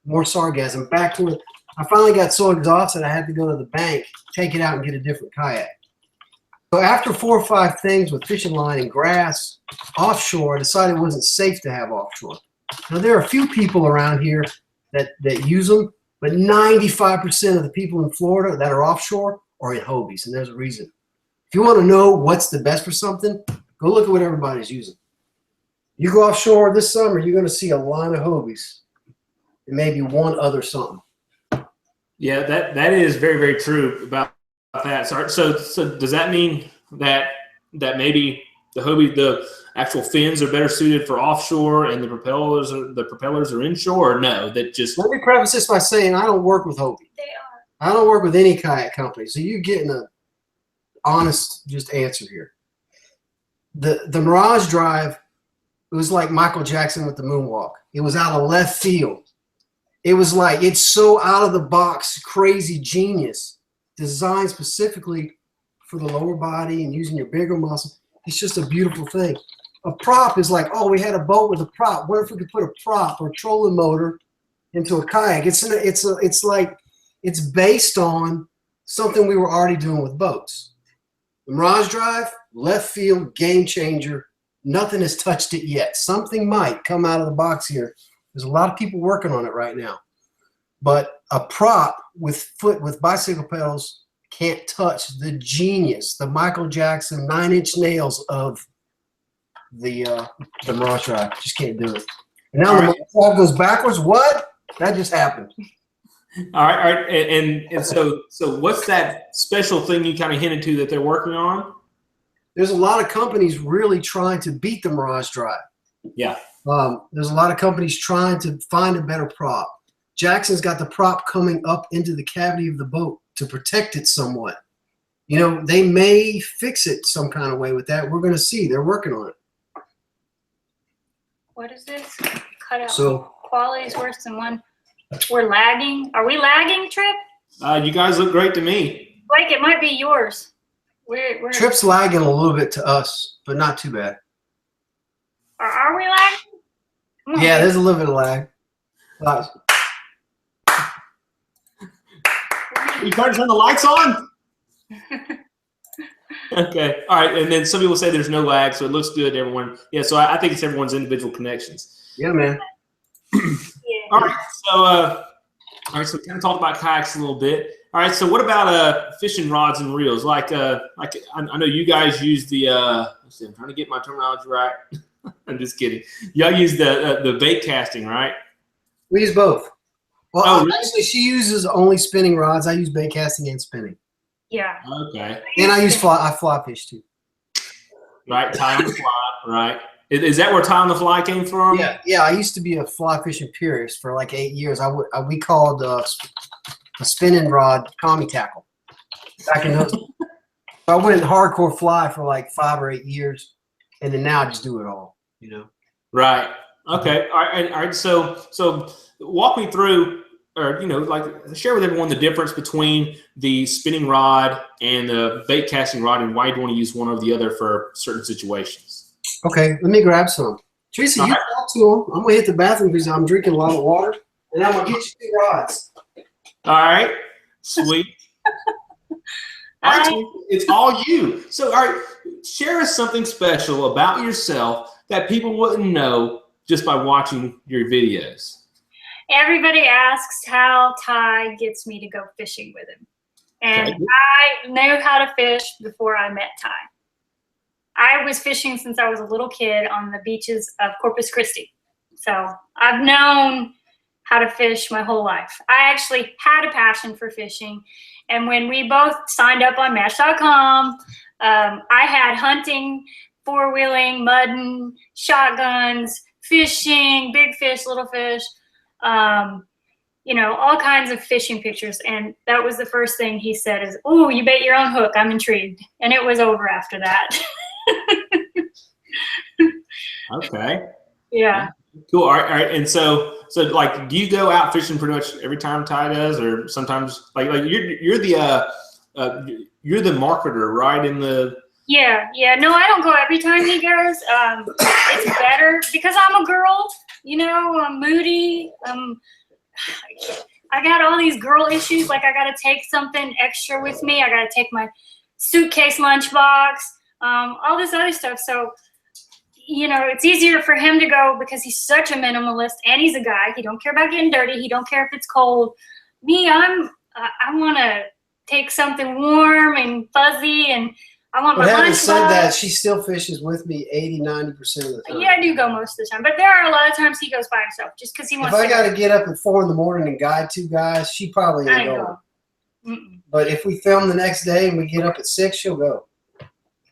More sargassum. Back to it. I finally got so exhausted I had to go to the bank, take it out, and get a different kayak. So after 4 or 5 things with fishing line and grass offshore, I decided it wasn't safe to have offshore. Now, there are a few people around here that use them, but 95% of the people in Florida that are offshore are in Hobies, and there's a reason. If you want to know what's the best for something, go look at what everybody's using. You go offshore this summer, you're going to see a line of Hobies and maybe one other something. Yeah, that is very, very true about that. So does that mean that maybe the actual fins are better suited for offshore and the propellers are inshore, or no? That just Let me preface this by saying I don't work with Hobie. They are. I don't work with any kayak company, so you're getting an honest just answer here. The Mirage Drive, it was like Michael Jackson with the moonwalk. It was out of left field. It was like, it's so out of the box, crazy genius, designed specifically for the lower body and using your bigger muscle. It's just a beautiful thing. A prop is like, oh, we had a boat with a prop. What if we could put a prop or a trolling motor into a kayak? It's like, it's based on something we were already doing with boats. The Mirage Drive, left field, game changer. Nothing has touched it yet. Something might come out of the box here. There's a lot of people working on it right now. But a prop with bicycle pedals can't touch the genius, the Michael Jackson 9-inch nails of the Mirage Drive. Just can't do it. And now the Mirage Drive goes backwards. What? That just happened. all right. And so what's that special thing you kind of hinted to that they're working on? There's a lot of companies really trying to beat the Mirage Drive. Yeah. There's a lot of companies trying to find a better prop. Jackson's got the prop coming up into the cavity of the boat to protect it somewhat. You know, they may fix it some kind of way with that. We're going to see. They're working on it. What is this? Cut out. So Quality is worse than one. We're lagging. Are we lagging, Trip? You guys look great to me. Blake, it might be yours. We're Trip's lagging a little bit to us, but not too bad. Are we lagging? Come on, Yeah, dude. there's a little bit of lag. You trying to turn the lights on? Okay. All right. And then some people say there's no lag, so it looks good to everyone. Yeah, so I think it's everyone's individual connections. Yeah, man. Yeah. All right. So we kind of talked about kayaks a little bit. All right. So what about fishing rods and reels? Like I know you guys use the let's see, I'm trying to get my terminology right. I'm just kidding. Y'all use the bait casting, right? We use both. Well, Oh, really? actually, she uses only spinning rods. I use bait casting and spinning. Yeah. Okay. And I fly fish too. Right. Tie on the fly. Right. Is that where tie on the fly came from? Yeah. I used to be a fly fishing purist for like 8 years. We called a spinning rod commie tackle back in those. So I went hardcore fly for like 5 or 8 years, and then now I just do it all, you know. Right. Okay. All right. So walk me through, or like share with everyone the difference between the spinning rod and the bait casting rod, and why you want to use one or the other for certain situations. Okay, let me grab some. Teresa, you talk to them. I'm gonna hit the bathroom because I'm drinking a lot of water, and I'm gonna get you 2 rods. All right. Sweet. All right. It's all you. So, all right, share us something special about yourself that people wouldn't know just by watching your videos. Everybody asks how Ty gets me to go fishing with him. And Okay. I knew how to fish before I met Ty. I was fishing since I was a little kid on the beaches of Corpus Christi. So I've known how to fish my whole life. I actually had a passion for fishing. And when we both signed up on Match.com, I had hunting, 4-wheeling, mudding, shotguns, fishing, big fish, little fish, all kinds of fishing pictures. And that was the first thing he said is, "Oh, you bait your own hook. I'm intrigued." And it was over after that. Okay. Yeah. Cool. All right. And so like, do you go out fishing pretty much every time Ty does, or sometimes like you're the marketer, right? In the Yeah. No, I don't go every time he goes. It's better because I'm a girl. I'm moody. I got all these girl issues. Like I got to take something extra with me. I got to take my suitcase, lunchbox, all this other stuff. So, it's easier for him to go because he's such a minimalist and he's a guy. He don't care about getting dirty. He don't care if it's cold. Me, I want to take something warm and fuzzy, and I want my lunchbox. Having said that, she still fishes with me 80-90% of the time. Yeah, I do go most of the time, but there are a lot of times he goes by himself just because he wants to. If I got to get up at 4 in the morning and guide 2 guys, she probably ain't going. But if we film the next day and we get up at 6, she'll go.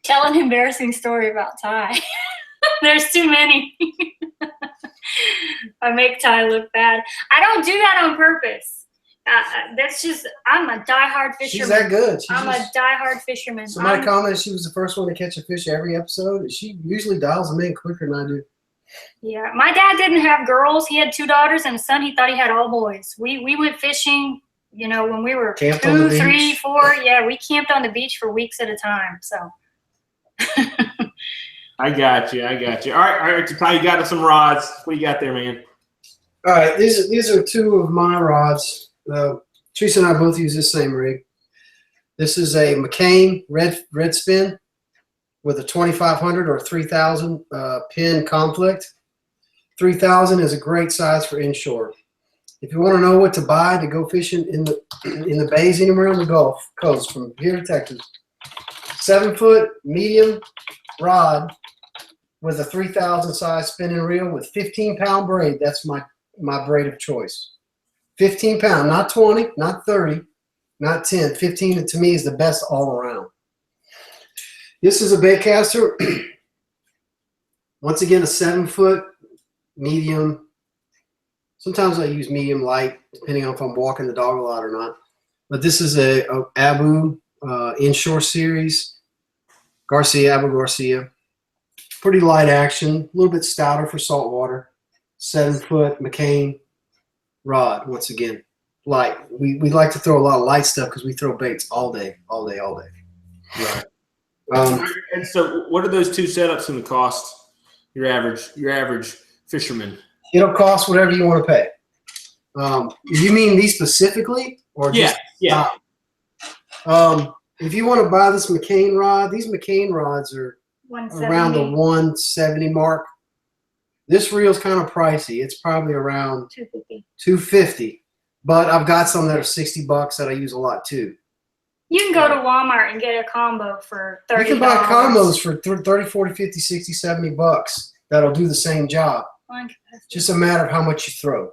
Tell an embarrassing story about Ty. There's too many. I make Ty look bad. I don't do that on purpose. That's just, I'm a diehard fisherman. She's that good. I'm a diehard fisherman. Somebody commented she was the first one to catch a fish every episode. She usually dials them in quicker than I do. Yeah, my dad didn't have girls. He had 2 daughters and a son. He thought he had all boys. We went fishing, when we were Camped 2, 3, 4. Yeah, we camped on the beach for weeks at a time. So. I got you. All right, Ty, you got some rods. What do you got there, man? All right, these are 2 of my rods. Teresa and I both use this same rig. This is a McCain red spin with a 2500 or 3000 pin conflict. 3000 is a great size for inshore. If you want to know what to buy to go fishing in the bays anywhere on the Gulf Coast from here to Texas, 7-foot medium rod with a 3000 size spinning reel with 15-pound braid. That's my braid of choice. 15 pound, not 20, not 30, not 10. 15 to me is the best all around. This is a Baitcaster. Once again, a 7-foot medium. Sometimes I use medium light, depending on if I'm walking the dog a lot or not. But this is a Abu inshore series, Abu Garcia. Pretty light action, a little bit stouter for saltwater. 7-foot McCain rod. Once again, light. We like to throw a lot of light stuff because we throw baits all day. Right. And so, what are those 2 setups going to cost your average fisherman? It'll cost whatever you want to pay. You mean these specifically, or just yeah? If you want to buy this McCain rod, these McCain rods are around the 170 mark. This reel's kind of pricey. It's probably around $250. But I've got some that are $60 that I use a lot too. You can go to Walmart and get a combo for $30. You can buy combos for 30, 40, 50, 60, 70 bucks that'll do the same job. Just a matter of how much you throw.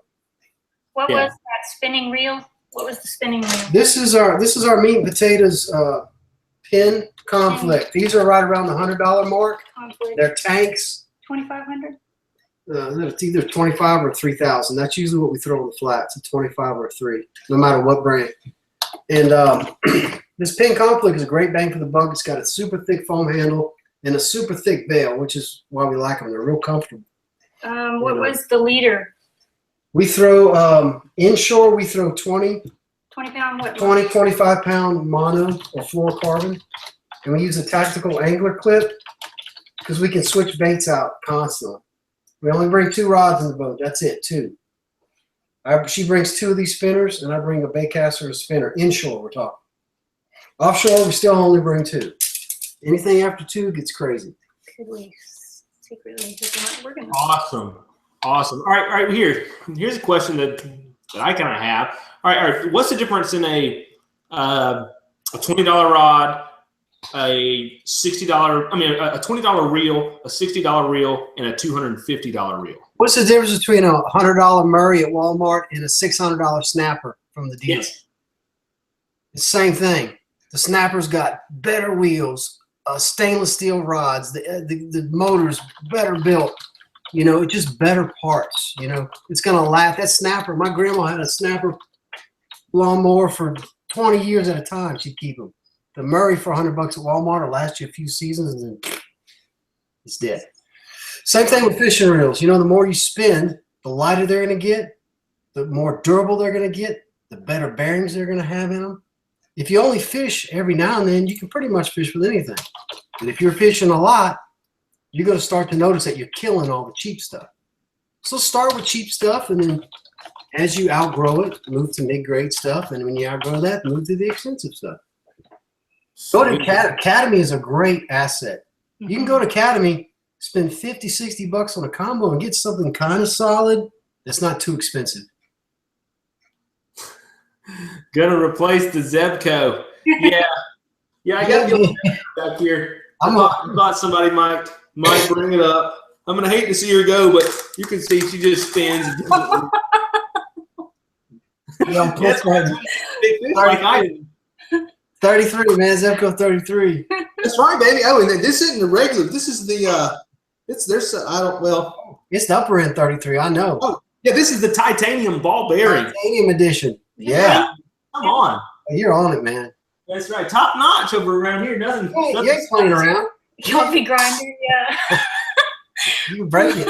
What was that spinning reel? What was the spinning reel? This is our meat and potatoes pin conflict. These are right around the $100 mark. Conflict. They're tanks. 2,500. It's either 25 or 3,000. That's usually what we throw on the flats, a 25 or a 3, no matter what brand. And this pin conflict is a great bang for the buck. It's got a super thick foam handle and a super thick bail, which is why we like them. They're real comfortable. What was the leader? We throw inshore. We throw 20 pound what? 20, 25 pound mono or fluorocarbon, and we use a tactical angler clip because we can switch baits out constantly. We only bring 2 rods in the boat. That's it, 2. She brings 2 of these spinners, and I bring a Baitcaster and a spinner. Inshore, we're talking. Offshore, we still only bring 2. Anything after 2 gets crazy. Could we secretly hook them up? We're gonna. Awesome. All right. Here's a question that I kind of have. All right. What's the difference in a $20 rod, a $60? I mean, a $20 reel, a $60 reel, and a $250 reel? What's the difference between a $100 Murray at Walmart and a $600 snapper from the dealer? Yes. It's the same thing. The snapper's got better wheels, stainless steel rods, the motor's better built. You know, it's just better parts. You know, it's gonna last. That snapper, my grandma had a snapper lawnmower for 20 years at a time. She'd keep them. The Murray for $100 at Walmart will last you a few seasons and then it's dead. Same thing with fishing reels. You know, the more you spin, the lighter they're gonna get, the more durable they're gonna get, the better bearings they're gonna have in them. If you only fish every now and then, you can pretty much fish with anything. But if you're fishing a lot, you're going to start to notice that you're killing all the cheap stuff. So start with cheap stuff, and then as you outgrow it, move to mid-grade stuff. And when you outgrow that, move to the expensive stuff. Go to Academy is a great asset. You can go to Academy, spend $50, $60 on a combo and get something kind of solid that's not too expensive. Gonna replace the Zebco. Yeah, I gotta get back here. I thought somebody might bring it up. I'm gonna hate to see her go, but you can see she just spins. Yeah, like I do. 33, man. Zebco 33. That's right, baby. Oh, and this isn't the regular. This is the it's the upper end 33. I know. Oh, yeah, this is the titanium ball bearing. Titanium edition. Yeah. Come on. You're on it, man. That's right. Top notch over around here. Nothing. You ain't playing around. Coffee grinder, yeah. You can break it.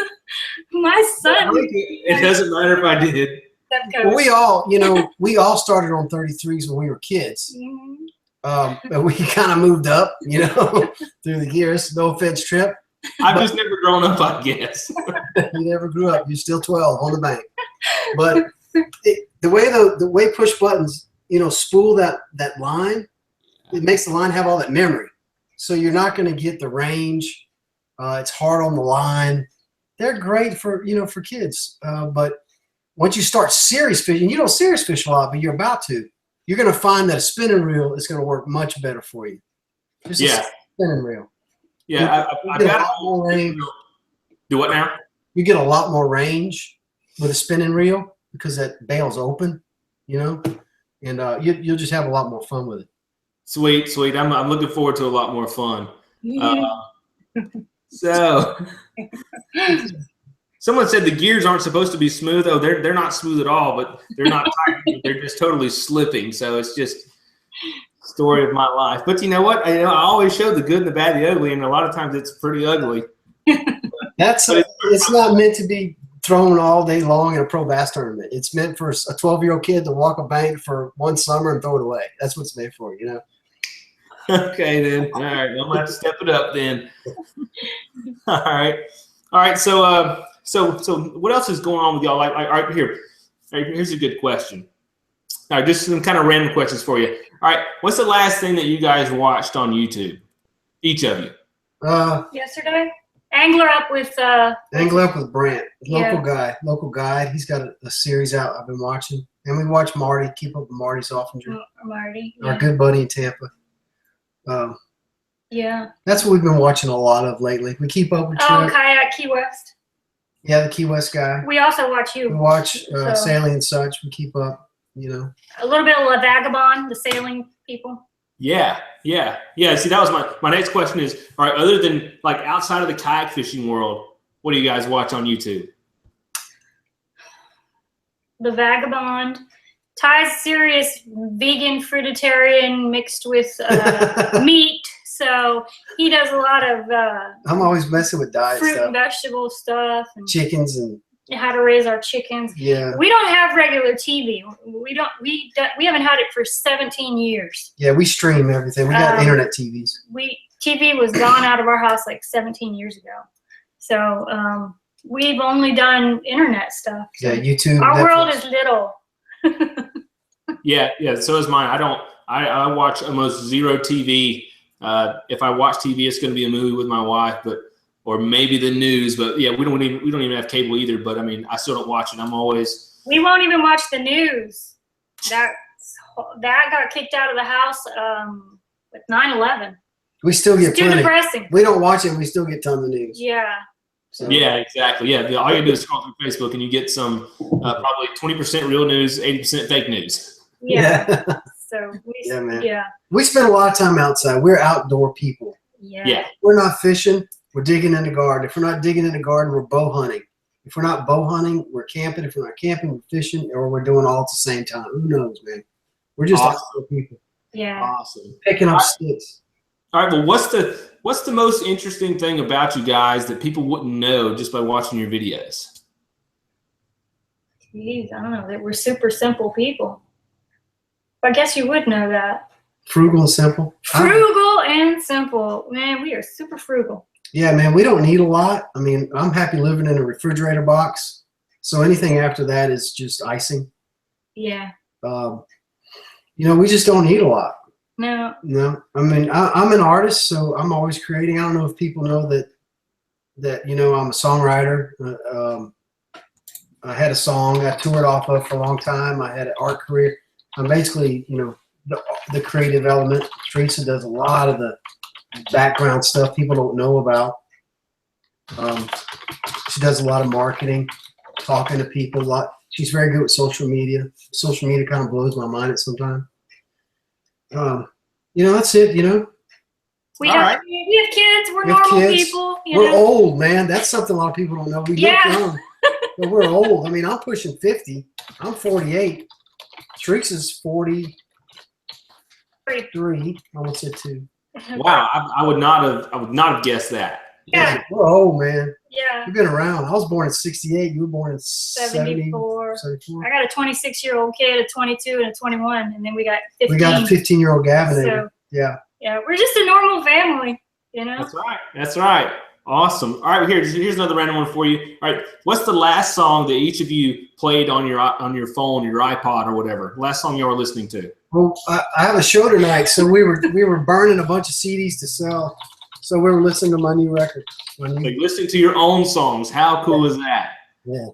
My son. It doesn't matter if I did. Well, we all started on 33s when we were kids. Mm-hmm. But we kind of moved up, through the years. No offense, Trip. I've just never grown up, I guess. You never grew up. You're still 12 on the bank. But the way push buttons, spool that line, it makes the line have all that memory. So you're not going to get the range. It's hard on the line. They're great for kids. But once you start serious fishing, you don't serious fish a lot, but you're about to. You're going to find that a spinning reel is going to work much better for you. Just a spinning reel. Yeah, I got a lot more range. Do what now? You get a lot more range with a spinning reel because that bail's open, and you'll just have a lot more fun with it. Sweet. I'm looking forward to a lot more fun. So, someone said the gears aren't supposed to be smooth. Oh, they're not smooth at all, but they're not tight. They're just totally slipping. So it's just story of my life. But you know what? I always show the good and the bad, the ugly, and a lot of times it's pretty ugly. It's not meant to be thrown all day long in a pro bass tournament. It's meant for a 12-year-old kid to walk a bank for one summer and throw it away. That's what it's made for, Okay, then. All right. I'm gonna have to step it up then. All right. So what else is going on with y'all? All right, here's a good question. All right, just some kind of random questions for you. All right, what's the last thing that you guys watched on YouTube? Each of you. Yesterday? Angler Up with Brant, local guy. He's got a series out I've been watching, and we watch Marty. Keep up with Marty Zoffinger. Marty, our good buddy in Tampa. That's what we've been watching a lot of lately. We keep up with Kayak Key West. Yeah, the Key West guy. We also watch you. We watch Sailing and such. We keep up, A little bit of La Vagabond, the sailing people. Yeah. See, that was my next question is, all right, other than like outside of the kayak fishing world, what do you guys watch on YouTube? The Vagabond. Ty's serious vegan fruitarian mixed with meat, so he does a lot of I'm always messing with diet fruit stuff. and vegetable stuff and Chickens and how to raise our chickens. yeah. We don't have regular TV. We haven't had it for 17 years. Yeah, we stream everything. We got internet TVs. TV was gone out of our house like 17 years ago. So we've only done internet stuff. So Yeah, YouTube. our Netflix. world is little. Yeah, so is mine. I watch almost zero TV. If I watch TV, it's going to be a movie with my wife, or maybe the news. But yeah, we don't even have cable either. But I mean, I still don't watch it. We won't even watch the news. That got kicked out of the house with 9/11. We still get It's too plenty. depressing. We don't watch it. We still get tons of news. Yeah. So, Yeah, exactly. Yeah, all you do is scroll through Facebook and you get some probably 20% real news, 80% fake news. Yeah. So Yeah, man. Yeah. We spend a lot of time outside. We're outdoor people. Yeah. We're not fishing. We're digging in the garden. If we're not digging in the garden, we're bow hunting. If we're not bow hunting, we're camping. If we're not camping, we're fishing, or we're doing all at the same time. Who knows, man? We're just Awesome. outdoor people. Yeah. Awesome. Picking up sticks. All right. Well, what's the most interesting thing about you guys that people wouldn't know just by watching your videos? Jeez, I don't know. That we're super simple people. I guess you would know that. Frugal and simple. Frugal and simple. Man, we are super frugal. Yeah, man, we don't need a lot. I mean, I'm happy living in a refrigerator box. So anything after that is just icing. Yeah. We just don't need a lot. No. No, I mean, I'm an artist, so I'm always creating. I don't know if people know that I'm a songwriter. I had a song I toured off of for a long time. I had an art career. I'm basically, the creative element. Theresa does a lot of the background stuff people don't know about. She does a lot of marketing, talking to people a lot. She's very good with social media. Social media kind of blows my mind at some time. That's it, We have kids. We're normal people. We're old, man. That's something a lot of people don't know. We look young, but we're old. I mean, I'm pushing 50. I'm 48. Teresa's 43. I almost said 2. Wow, I would not have guessed that. Yeah. We're old, man. Yeah. We've been around. I was born in 68. You were born in 74. 74. I got a 26-year-old kid, a 22, and a 21, and then we got 15. We got a 15-year-old Gavin. So, yeah. Yeah, we're just a normal family, That's right. Awesome. All right, here's another random one for you. All right, what's the last song that each of you played on your phone, your iPod, or whatever? Last song you were listening to? Well, I have a show tonight, so we were burning a bunch of CDs to sell. So we were listening to my new record. Like listening to your own songs. How cool is that? Yeah.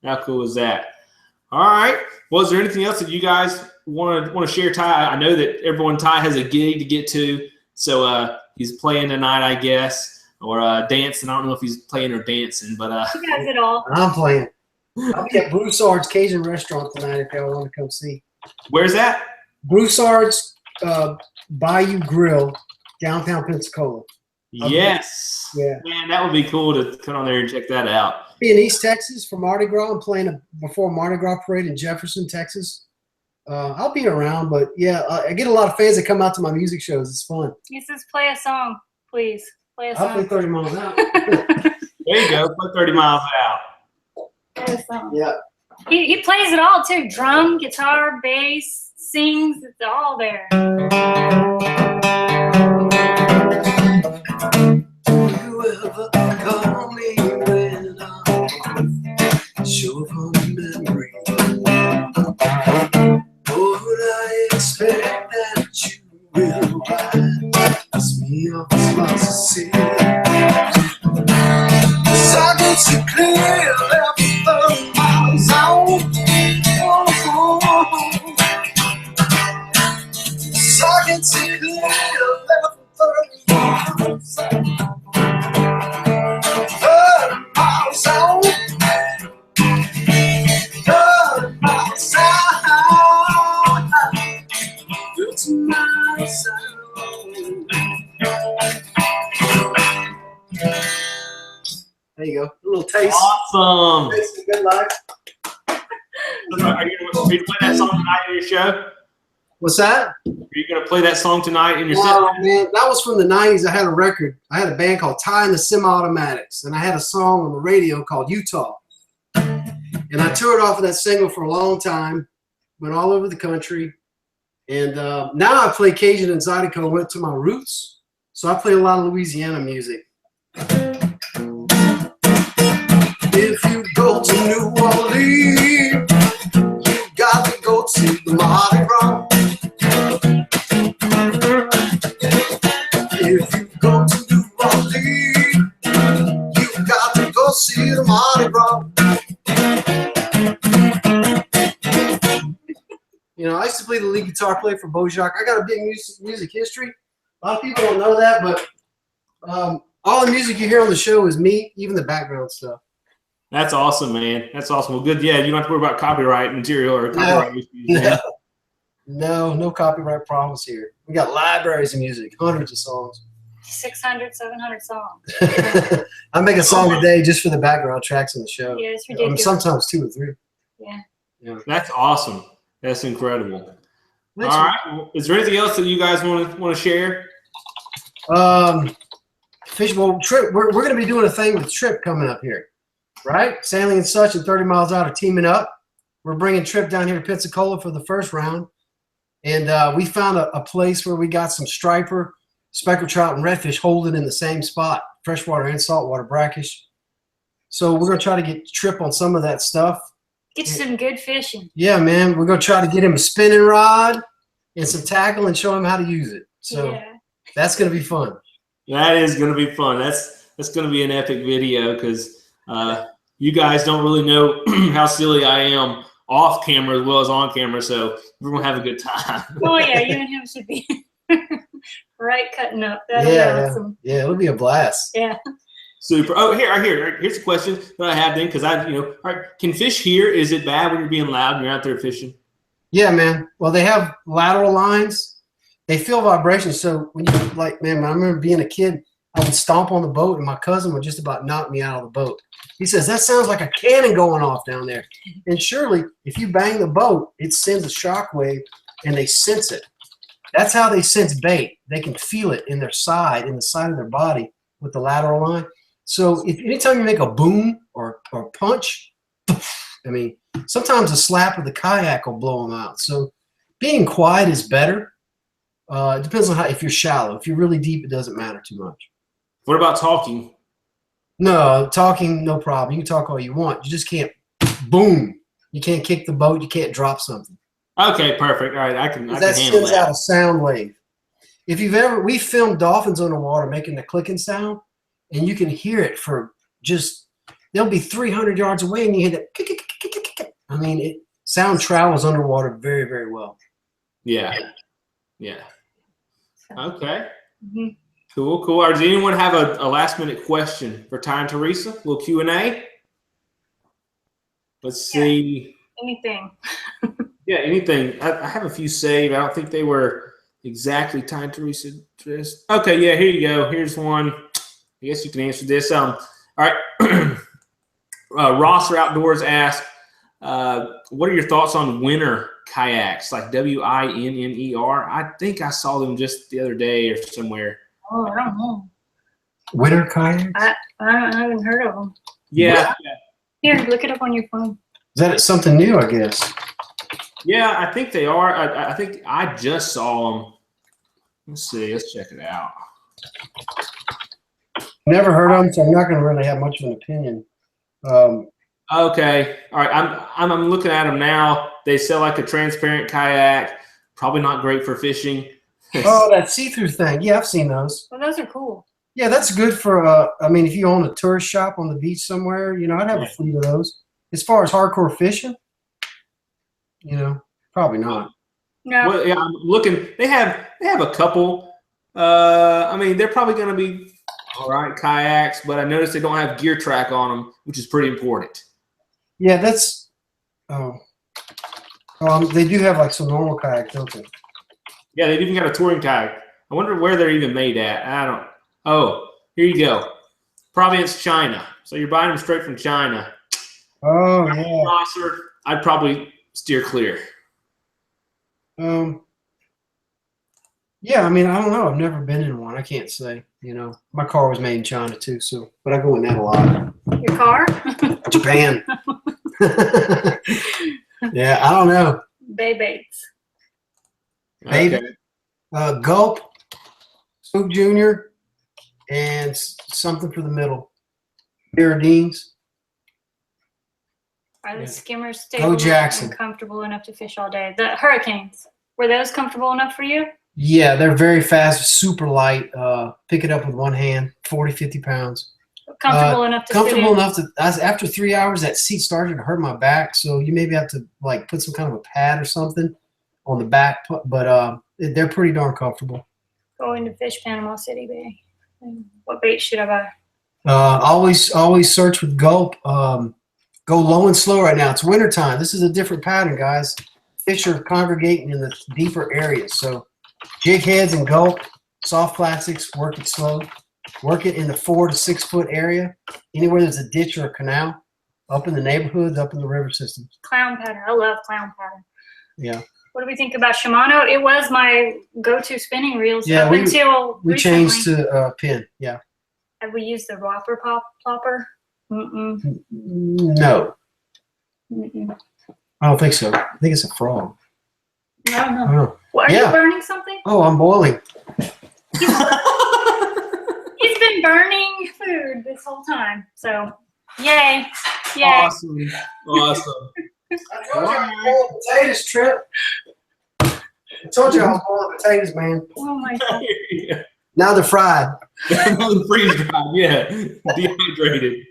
How cool is that? All right. Well, is there anything else that you guys want to share, Ty? I know that Ty has a gig to get to, so he's playing tonight, I guess, or dancing. I don't know if he's playing or dancing, but he does it all. I'm playing. I'll be at Broussard's Cajun Restaurant tonight if y'all want to come see. Where's that? Broussard's Bayou Grill, downtown Pensacola. Yes. Yeah. Man, that would be cool to come on there and check that out. Be in East Texas for Mardi Gras. I'm playing before Mardi Gras parade in Jefferson, Texas. I'll be around, but yeah, I get a lot of fans that come out to my music shows. It's fun. He says, play a song, please. Play a I'll play song. 30 miles out. There you go. Put 30 miles out. Play a song. Yeah. He plays it all, too. Drum, guitar, bass, sings. It's all there. You ever call me when I'm sure from memory? Would I expect that you will ride? Ask me of this lost sea. Cause I get so clear left 30 miles out. So I get so clear left 30 miles out. 30 miles out. 30 miles out. 30 miles out. There you go. A little taste. Awesome. Taste of good life. Are you going to play that song tonight in your show? What's that? Are you going to play that song tonight in your set? No, man, that was from the 90s. I had a record. I had a band called Ty and the Semi-Automatics, and I had a song on the radio called Utah. And I toured off of that single for a long time, went all over the country. And now I play Cajun and Zydeco, went to my roots. So I play a lot of Louisiana music. If you go to New Orleans, you got to go to the Mardi Gras. If you go to New Orleans, you got to go see the Mardi Gras. You know, I used to play the lead guitar player for Bojack. I got a big music history. A lot of people don't know that, but all the music you hear on the show is me, even the background stuff. That's awesome, man. That's awesome. Well, good. Yeah, you don't have to worry about copyright material or copyright issues. No copyright problems here. We got libraries of music, hundreds of songs. 600, 700 songs. I make a song a day just for the background tracks in the show. Yeah, it's ridiculous. Sometimes 2 or 3. Yeah. That's awesome. That's incredible. All right. Well, is there anything else that you guys want to share? Fishbowl Trip. We're going to be doing a thing with Trip coming up here, right? Sailing and Such and 30 Miles Out are teaming up. We're bringing Trip down here to Pensacola for the first round. And we found a place where we got some striper, speckled trout, and redfish holding in the same spot, freshwater and saltwater brackish. So we're going to try to get Trip on some of that stuff. Get some good fishing. Yeah, man. We're going to try to get him a spinning rod and some tackle and show him how to use it. So that's going to be fun. That is going to be fun. That's going to be an epic video because you guys don't really know how silly I am off camera as well as on camera, so we're going to have a good time. Oh, yeah, you and him should be right cutting up. That'll be awesome. Yeah, it'll be a blast. Yeah. Super. Oh, here's a question that I have then because all right, can fish hear? Is it bad when you're being loud and you're out there fishing? Yeah, man. Well, they have lateral lines. They feel vibrations. So when you man, I remember being a kid, I would stomp on the boat and my cousin would just about knock me out of the boat. He says, that sounds like a cannon going off down there. And surely, if you bang the boat, it sends a shock wave and they sense it. That's how they sense bait. They can feel it in the side of their body with the lateral line. So anytime you make a boom or punch, I mean, sometimes a slap of the kayak will blow them out. So being quiet is better. It depends on if you're shallow. If you're really deep, it doesn't matter too much. What about talking? No, talking, no problem. You can talk all you want. You just can't boom. You can't kick the boat. You can't drop something. Okay, perfect. All right, I can handle that. Sends out a sound wave. If we filmed dolphins underwater making the clicking sound, and you can hear it for they'll be 300 yards away, and you hear that. I mean, sound travels underwater very, very well. Yeah. Okay. Mm-hmm. Cool. All right, does anyone have a last-minute question for Ty and Theresa? A little Q&A? Let's see. Anything. Yeah, anything. I have a few saved. I don't think they were exactly Ty and Theresa. Okay, yeah, here you go. Here's one. I guess you can answer this. All right. Rosser Outdoors asked, what are your thoughts on winter kayaks, like WINNER? I think I saw them just the other day or somewhere. Oh, I don't know. Winter kayaks? I haven't heard of them. Yeah. Here, look it up on your phone. Is that something new, I guess? Yeah, I think they are. I think I just saw them. Let's see. Let's check it out. Never heard of them, so I'm not going to really have much of an opinion. Okay. All right. I'm looking at them now. They sell like a transparent kayak. Probably not great for fishing. Oh, that see-through thing. Yeah, I've seen those. Well, those are cool. Yeah, that's good for, I mean, if you own a tourist shop on the beach somewhere, I'd have a fleet of those. As far as hardcore fishing, probably not. No. Well, yeah, I'm looking. They have a couple. I mean, they're probably going to be all right kayaks, but I noticed they don't have gear track on them, which is pretty important. Yeah, that's. They do have like some normal kayaks, don't they? Yeah, they've even got a touring kayak. I wonder where they're even made at. I don't. Oh, here you go. Province, China. So you're buying them straight from China. Oh yeah. Rosser, I'd probably steer clear. Yeah, I mean, I don't know. I've never been in one. I can't say. You know, my car was made in China too, so but I go in that a lot. Your car? Japan. Yeah, I don't know. Bay baits. Maybe. Okay. Gulp, Spook Junior, and something for the middle. Mirage. Are the Yeah. skimmers Go stable Jackson. and comfortable enough to fish all day? The Hurricanes, were those comfortable enough for you? Yeah, they're very fast, super light. Pick it up with one hand, 40, 50 pounds. Comfortable enough to sit Comfortable in? enough to. After 3 hours, that seat started to hurt my back, so you maybe have to like put some kind of a pad or something on the back. But they're pretty darn comfortable. Going to fish Panama City Bay. What bait should I buy? Always search with Gulp. Go low and slow right now. It's wintertime. This is a different pattern, guys. Fish are congregating in the deeper areas. So jig heads and Gulp, soft plastics, work it slow. Work it in the 4 to 6 foot area. Anywhere there's a ditch or a canal, up in the neighborhoods, up in the river systems. Clown pattern. I love clown pattern. Yeah. What do we think about Shimano? It was my go-to spinning reels Yeah, up until We recently. changed to pin. Yeah. Have we used the Whopper plopper? Mm-mm. No, Mm-mm. I don't think so. I think it's a frog. I don't know. Oh, What, are Yeah. you burning something? I'm boiling. He's been burning food this whole time. So, yay. Yay. Awesome. I told you I was boiling potatoes, Trip. I told you I was boiling potatoes, man. Oh, my God. Now they're fried. Freeze dried, yeah. Dehydrated.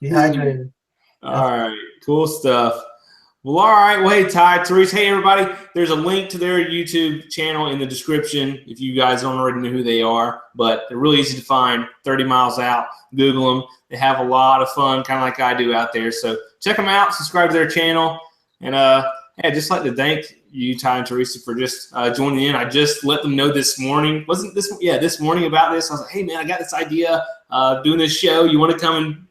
Dehydrated. All right, cool stuff. Well, all right. Well, hey, Ty, Theresa, hey, everybody. There's a link to their YouTube channel in the description if you guys don't already know who they are. But they're really easy to find, 30 miles out. Google them. They have a lot of fun, kind of like I do out there. So check them out. Subscribe to their channel. And, hey, I'd just like to thank you, Ty and Theresa, for just joining in. I just let them know this morning. Wasn't this? Yeah, this morning about this. I was like, hey, man, I got this idea doing this show. You want to come and,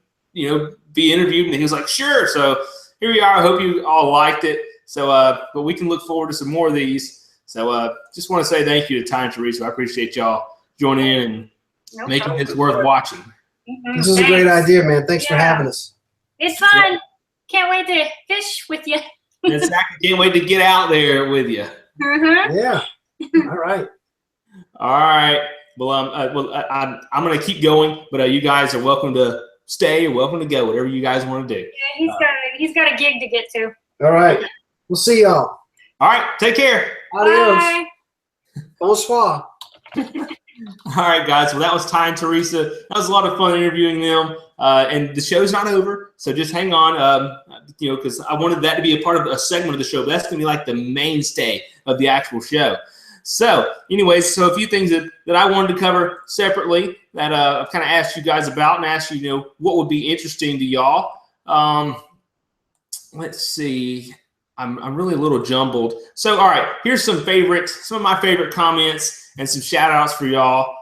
be interviewed? And he was like, sure. So here we are. I hope you all liked it. So, but we can look forward to some more of these. So, just want to say thank you to Ty and Theresa. I appreciate y'all joining in and making this worth watching. Mhm. This is a great Thanks. idea, man. Thanks for Yeah. having us. It's fun. Can't wait to fish with you. Exactly. Can't wait to get out there with you. Uh-huh. Yeah. All right. All right. Well, I'm going to keep going, but you guys are welcome to stay or welcome to go, whatever you guys want to do. Yeah, he's got a gig to get to. All right. We'll see y'all. All right. Take care. Adios. Bye. Bonsoir. All right, guys. Well, that was Ty and Theresa. That was a lot of fun interviewing them. And the show's not over, so just hang on, because I wanted that to be a part of a segment of the show. But that's going to be like the mainstay of the actual show. So anyways, a few things that I wanted to cover separately that I've kind of asked you guys about and asked you, what would be interesting to y'all. Let's see. I'm really a little jumbled. So, all right, here's some of my favorite comments and some shout outs for y'all.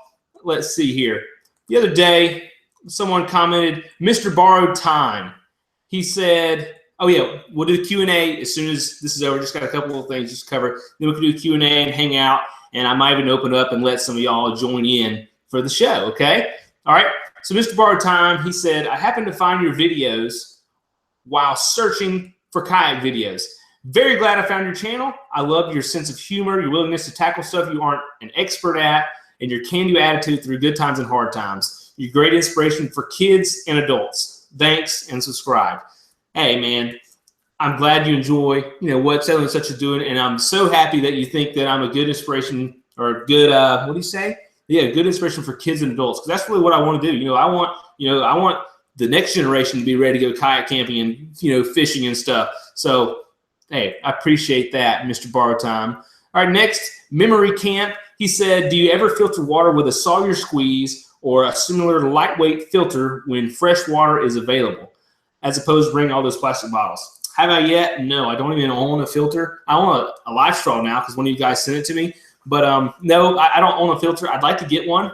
Let's see here. The other day, someone commented, Mr. Borrowed Time. He said, oh yeah, we'll do Q&A as soon as this is over. Just got a couple of things just to cover. Then we can do Q&A and hang out, and I might even open up and let some of y'all join in for the show, okay? All right, so Mr. Borrowed Time, he said, I happened to find your videos while searching for kayak videos. Very glad I found your channel. I love your sense of humor, your willingness to tackle stuff you aren't an expert at, and your can-do attitude through good times and hard times. You're great inspiration for kids and adults. Thanks, and subscribe. Hey, man, I'm glad you enjoy, what Sailor and Such is doing, and I'm so happy that you think that I'm a good inspiration or a good, what do you say? Yeah, good inspiration for kids and adults, because that's really what I want to do. I want the next generation to be ready to go kayak camping and, fishing and stuff. So, hey, I appreciate that, Mr. Borrow Time. All right, next, Memory Camp. He said, do you ever filter water with a Sawyer squeeze or a similar lightweight filter when fresh water is available, as opposed to bringing all those plastic bottles? Have I yet? No, I don't even own a filter. I own a live straw now because one of you guys sent it to me. But no, I don't own a filter. I'd like to get one.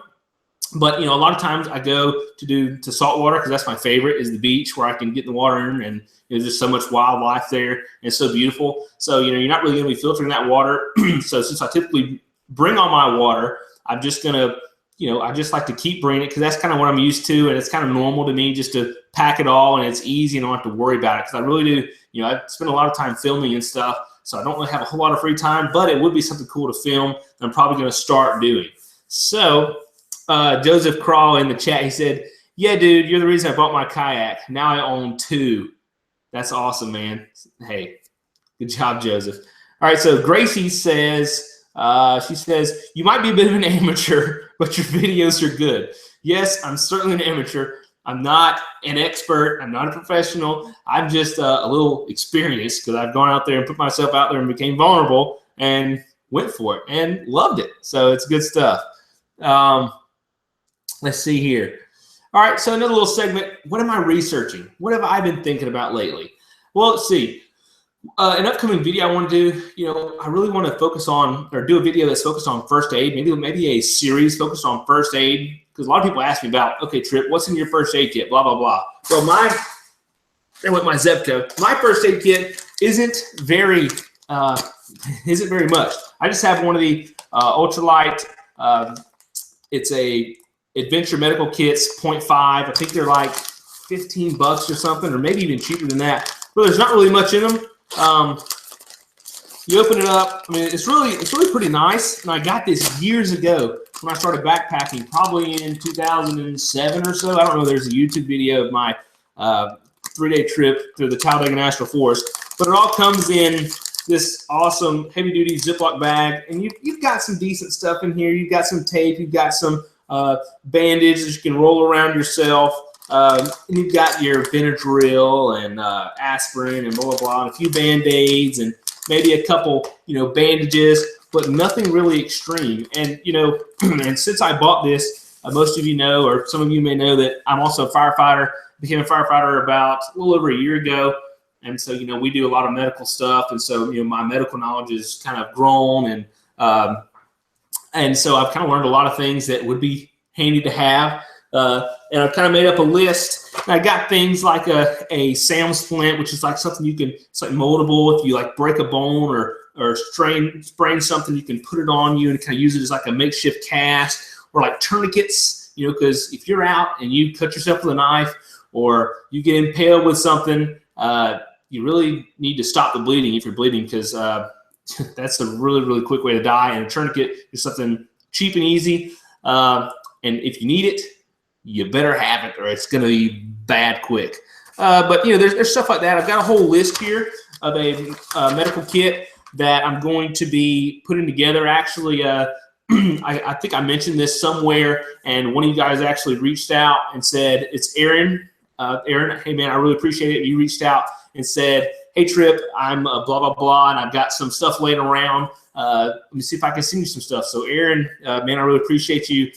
But a lot of times I go to saltwater because that's my favorite, is the beach, where I can get in the water and there's just so much wildlife there and it's so beautiful. So you're not really going to be filtering that water. So since I typically bring all my water, I'm just going to I just like to keep bringing it because that's kind of what I'm used to, and it's kind of normal to me just to pack it all, and it's easy and I don't have to worry about it because I really do. I spend a lot of time filming and stuff, so I don't really have a whole lot of free time. But it would be something cool to film that I'm probably going to start doing. So. Joseph Crawl in the chat, he said, "Yeah, dude, you're the reason I bought my kayak. Now I own 2. That's awesome, man. Hey, good job, Joseph." All right, so Gracie says, she says, "You might be a bit of an amateur, but your videos are good." Yes, I'm certainly an amateur. I'm not an expert. I'm not a professional. I'm just a little experienced because I've gone out there and put myself out there and became vulnerable and went for it and loved it. So it's good stuff. Let's see here. All right, so another little segment. What am I researching? What have I been thinking about lately? Well, let's see. An upcoming video I want to do, I really want to focus on, or do a video that's focused on first aid, maybe a series focused on first aid, because a lot of people ask me about, okay, Trip, what's in your first aid kit, blah, blah, blah. Well, with my Zebco, my first aid kit isn't very much. I just have one of the ultralight, it's a Adventure Medical Kits 0.5. I think they're like $15 or something, or maybe even cheaper than that. But there's not really much in them. You open it up. I mean, it's really pretty nice. And I got this years ago when I started backpacking, probably in 2007 or so. I don't know. There's a YouTube video of my 3-day trip through the Talladega National Forest. But it all comes in this awesome heavy-duty Ziploc bag, and you've got some decent stuff in here. You've got some tape. You've got some bandages you can roll around yourself. And you've got your Benadryl and aspirin and blah, blah, blah, and a few Band-Aids and maybe a couple, bandages, but nothing really extreme. And, and since I bought this, most of you know, or some of you may know that I'm also a firefighter. Became a firefighter about a little over a year ago. And so, we do a lot of medical stuff. And so, my medical knowledge is kind of grown. And so I've kind of learned a lot of things that would be handy to have. And I've kind of made up a list. And I got things like a SAM splint, which is like something it's like moldable. If you like break a bone or sprain something, you can put it on you and kind of use it as like a makeshift cast, or like tourniquets, because if you're out and you cut yourself with a knife or you get impaled with something, you really need to stop the bleeding if you're bleeding, because that's a really, really quick way to die. And a tourniquet is something cheap and easy. And if you need it, you better have it, or it's going to be bad quick. But there's stuff like that. I've got a whole list here of a medical kit that I'm going to be putting together. Actually, I think I mentioned this somewhere, and one of you guys actually reached out and said, it's Aaron. Aaron, hey man, I really appreciate it. You reached out and said, hey Trip, I'm blah, blah, blah, and I've got some stuff laying around. Let me see if I can send you some stuff. So Aaron, man, I really appreciate you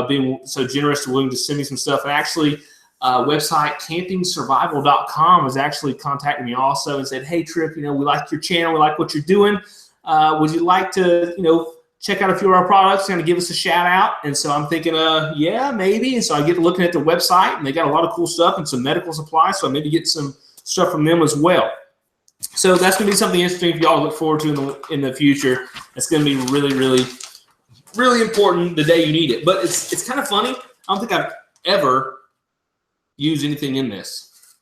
being so generous and willing to send me some stuff. And actually, website campingsurvival.com was actually contacting me also and said, hey Trip, we like your channel, we like what you're doing. Would you like to, check out a few of our products, kind of give us a shout out? And so I'm thinking, yeah, maybe. And so I get looking at the website, and they got a lot of cool stuff and some medical supplies. So I maybe get some stuff from them as well. So that's going to be something interesting for y'all to look forward to in the future. It's going to be really, really, really important the day you need it. But it's kind of funny. I don't think I've ever used anything in this.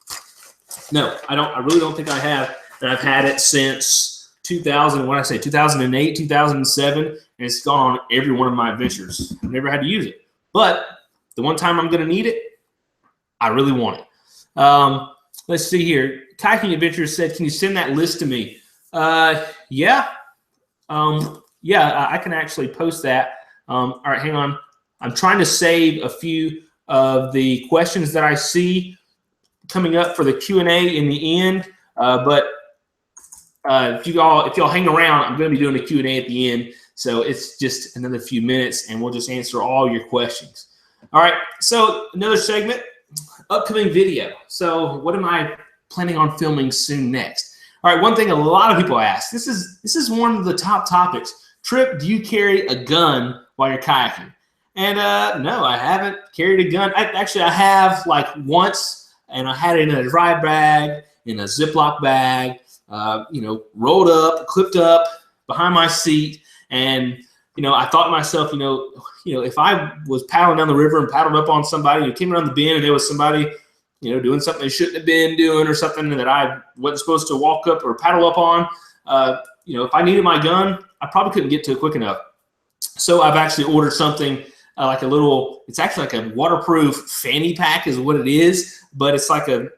No, I don't. I really don't think I have. And I've had it since 2008, 2007, and it's gone on every one of my adventures. I've never had to use it. But the one time I'm going to need it, I really want it. Let's see here. Kayaking Adventures said, can you send that list to me? Yeah. I can actually post that. All right, hang on. I'm trying to save a few of the questions that I see coming up for the Q&A in the end. But if y'all hang around, I'm going to be doing a Q&A at the end. So it's just another few minutes, and we'll just answer all your questions. All right, so another segment, upcoming video. So what am I planning on filming soon next? All right, one thing a lot of people ask, this is one of the top topics. Trip, do you carry a gun while you're kayaking? And no, I haven't carried a gun. Actually, I have like once, and I had it in a dry bag, in a Ziploc bag, rolled up, clipped up behind my seat. And, I thought to myself, if I was paddling down the river and paddled up on somebody who came around the bend and there was somebody, doing something they shouldn't have been doing or something that I wasn't supposed to walk up or paddle up on, if I needed my gun, I probably couldn't get to it quick enough. So I've actually ordered something like it's actually like a waterproof fanny pack is what it is, but it's kind of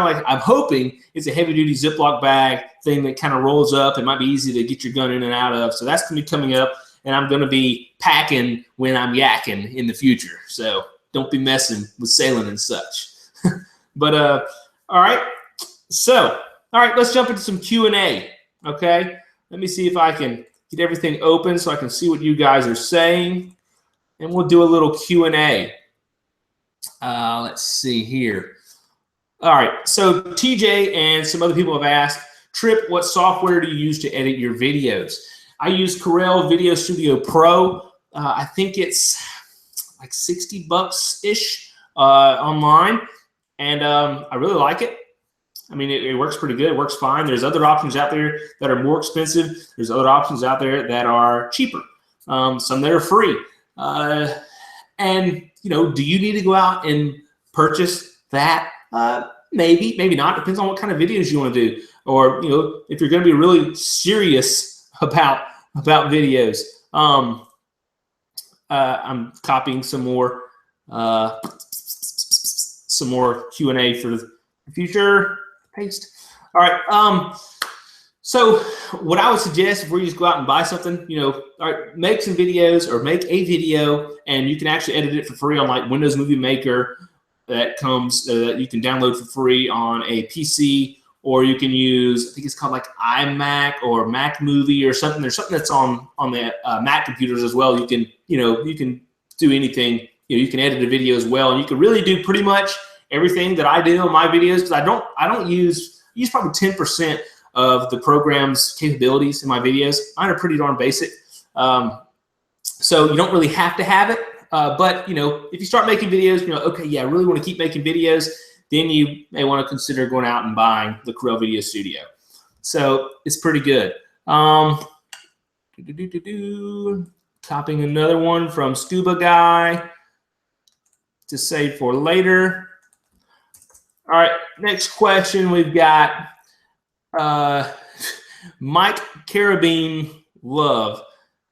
like, I'm hoping it's a heavy duty Ziploc bag thing that kind of rolls up. It might be easy to get your gun in and out of. So that's going to be coming up, and I'm going to be packing when I'm yakking in the future. So don't be messing with sailing and such. But, all right. So, all right, let's jump into some Q&A. Okay. Let me see if I can get everything open so I can see what you guys are saying. And we'll do a little Q&A. Let's see here. All right. So TJ and some other people have asked, Trip, what software do you use to edit your videos? I use Corel Video Studio Pro. I think it's like $60-ish online. And I really like it. I mean, it works pretty good. It works fine. There's other options out there that are more expensive. There's other options out there that are cheaper. Some that are free. And, do you need to go out and purchase that? Maybe, maybe not. Depends on what kind of videos you want to do. Or, if you're going to be really serious about videos. I'm copying some more Q&A for the future. Paste. All right. So what I would suggest before you just go out and buy something, all right, make some videos or make a video, and you can actually edit it for free on like Windows Movie Maker that comes that you can download for free on a PC, or you can use, I think it's called like iMac or Mac Movie or something. There's something that's on the Mac computers as well. You can do anything. You can edit a video as well, and you can really do pretty much everything that I do on my videos, because I don't use probably 10% of the program's capabilities in my videos. Mine are pretty darn basic. So you don't really have to have it. But if you start making videos, okay, yeah, I really want to keep making videos, then you may want to consider going out and buying the Corel Video Studio. So it's pretty good. Copying another one from Scuba Guy to save for later. All right, next question we've got Mike Carabine Love.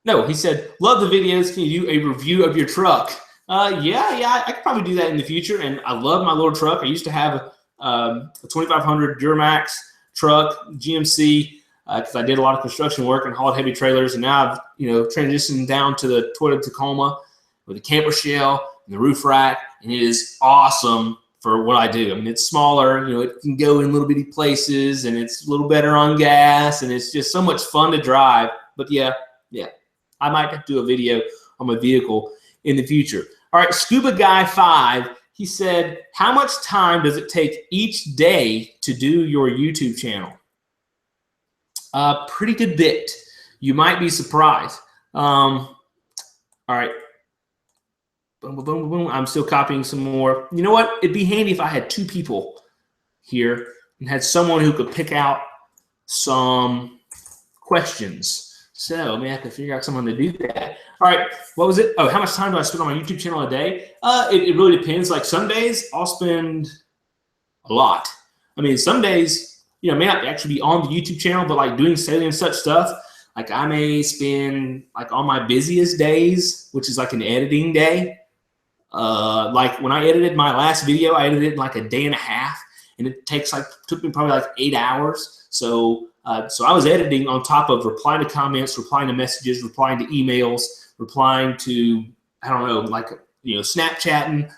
No, he said, love the videos. Can you do a review of your truck? Yeah, I could probably do that in the future. And I love my little truck. I used to have a 2500 Duramax truck, GMC, because I did a lot of construction work and hauled heavy trailers. And now I've transitioned down to the Toyota Tacoma with a camper shell and the roof rack, and it is awesome for what I do. I mean, it's smaller, it can go in little bitty places, and it's a little better on gas, and it's just so much fun to drive. But yeah, I might have to do a video on my vehicle in the future. All right, Scuba Guy 5, he said, how much time does it take each day to do your YouTube channel? Pretty good bit. You might be surprised. All right. Boom, boom, boom, boom. I'm still copying some more. You know what? It'd be handy if I had two people here and had someone who could pick out some questions. So I may have to figure out someone to do that. All right. What was it? Oh, how much time do I spend on my YouTube channel a day? It really depends. Like some days I'll spend a lot. I mean, some days, I may not actually be on the YouTube channel, but like doing sailing and such stuff, like I may spend like on my busiest days, which is like an editing day. Like when I edited my last video, I edited it in like a day and a half, and it took me probably like 8 hours. So I was editing on top of replying to comments, replying to messages, replying to emails, replying to, I don't know, like, Snapchatting,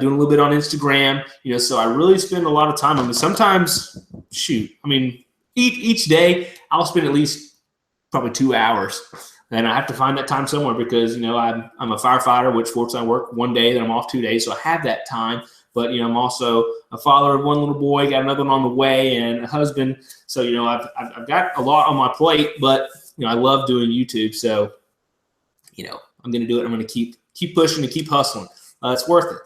doing a little bit on Instagram, so I really spend a lot of time on this. Sometimes, each day I'll spend at least probably 2 hours. And I have to find that time somewhere because, I'm a firefighter, which fortunately I work one day, then I'm off 2 days. So I have that time. But, I'm also a father of one little boy, got another one on the way, and a husband. So, I've got a lot on my plate, but, I love doing YouTube. So, I'm going to do it. I'm going to keep keep pushing and keep hustling. It's worth it.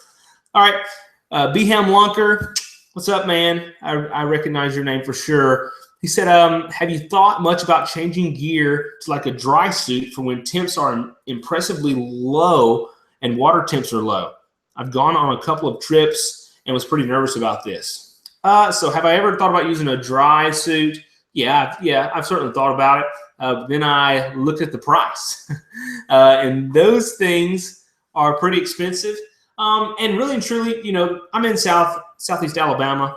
All right. Beham Lunker, what's up, man? I recognize your name for sure. He said, have you thought much about changing gear to like a dry suit for when temps are impressively low and water temps are low? I've gone on a couple of trips and was pretty nervous about this. So have I ever thought about using a dry suit? Yeah, I've certainly thought about it. Then I looked at the price. And those things are pretty expensive. And really and truly, you know, I'm in Southeast Alabama.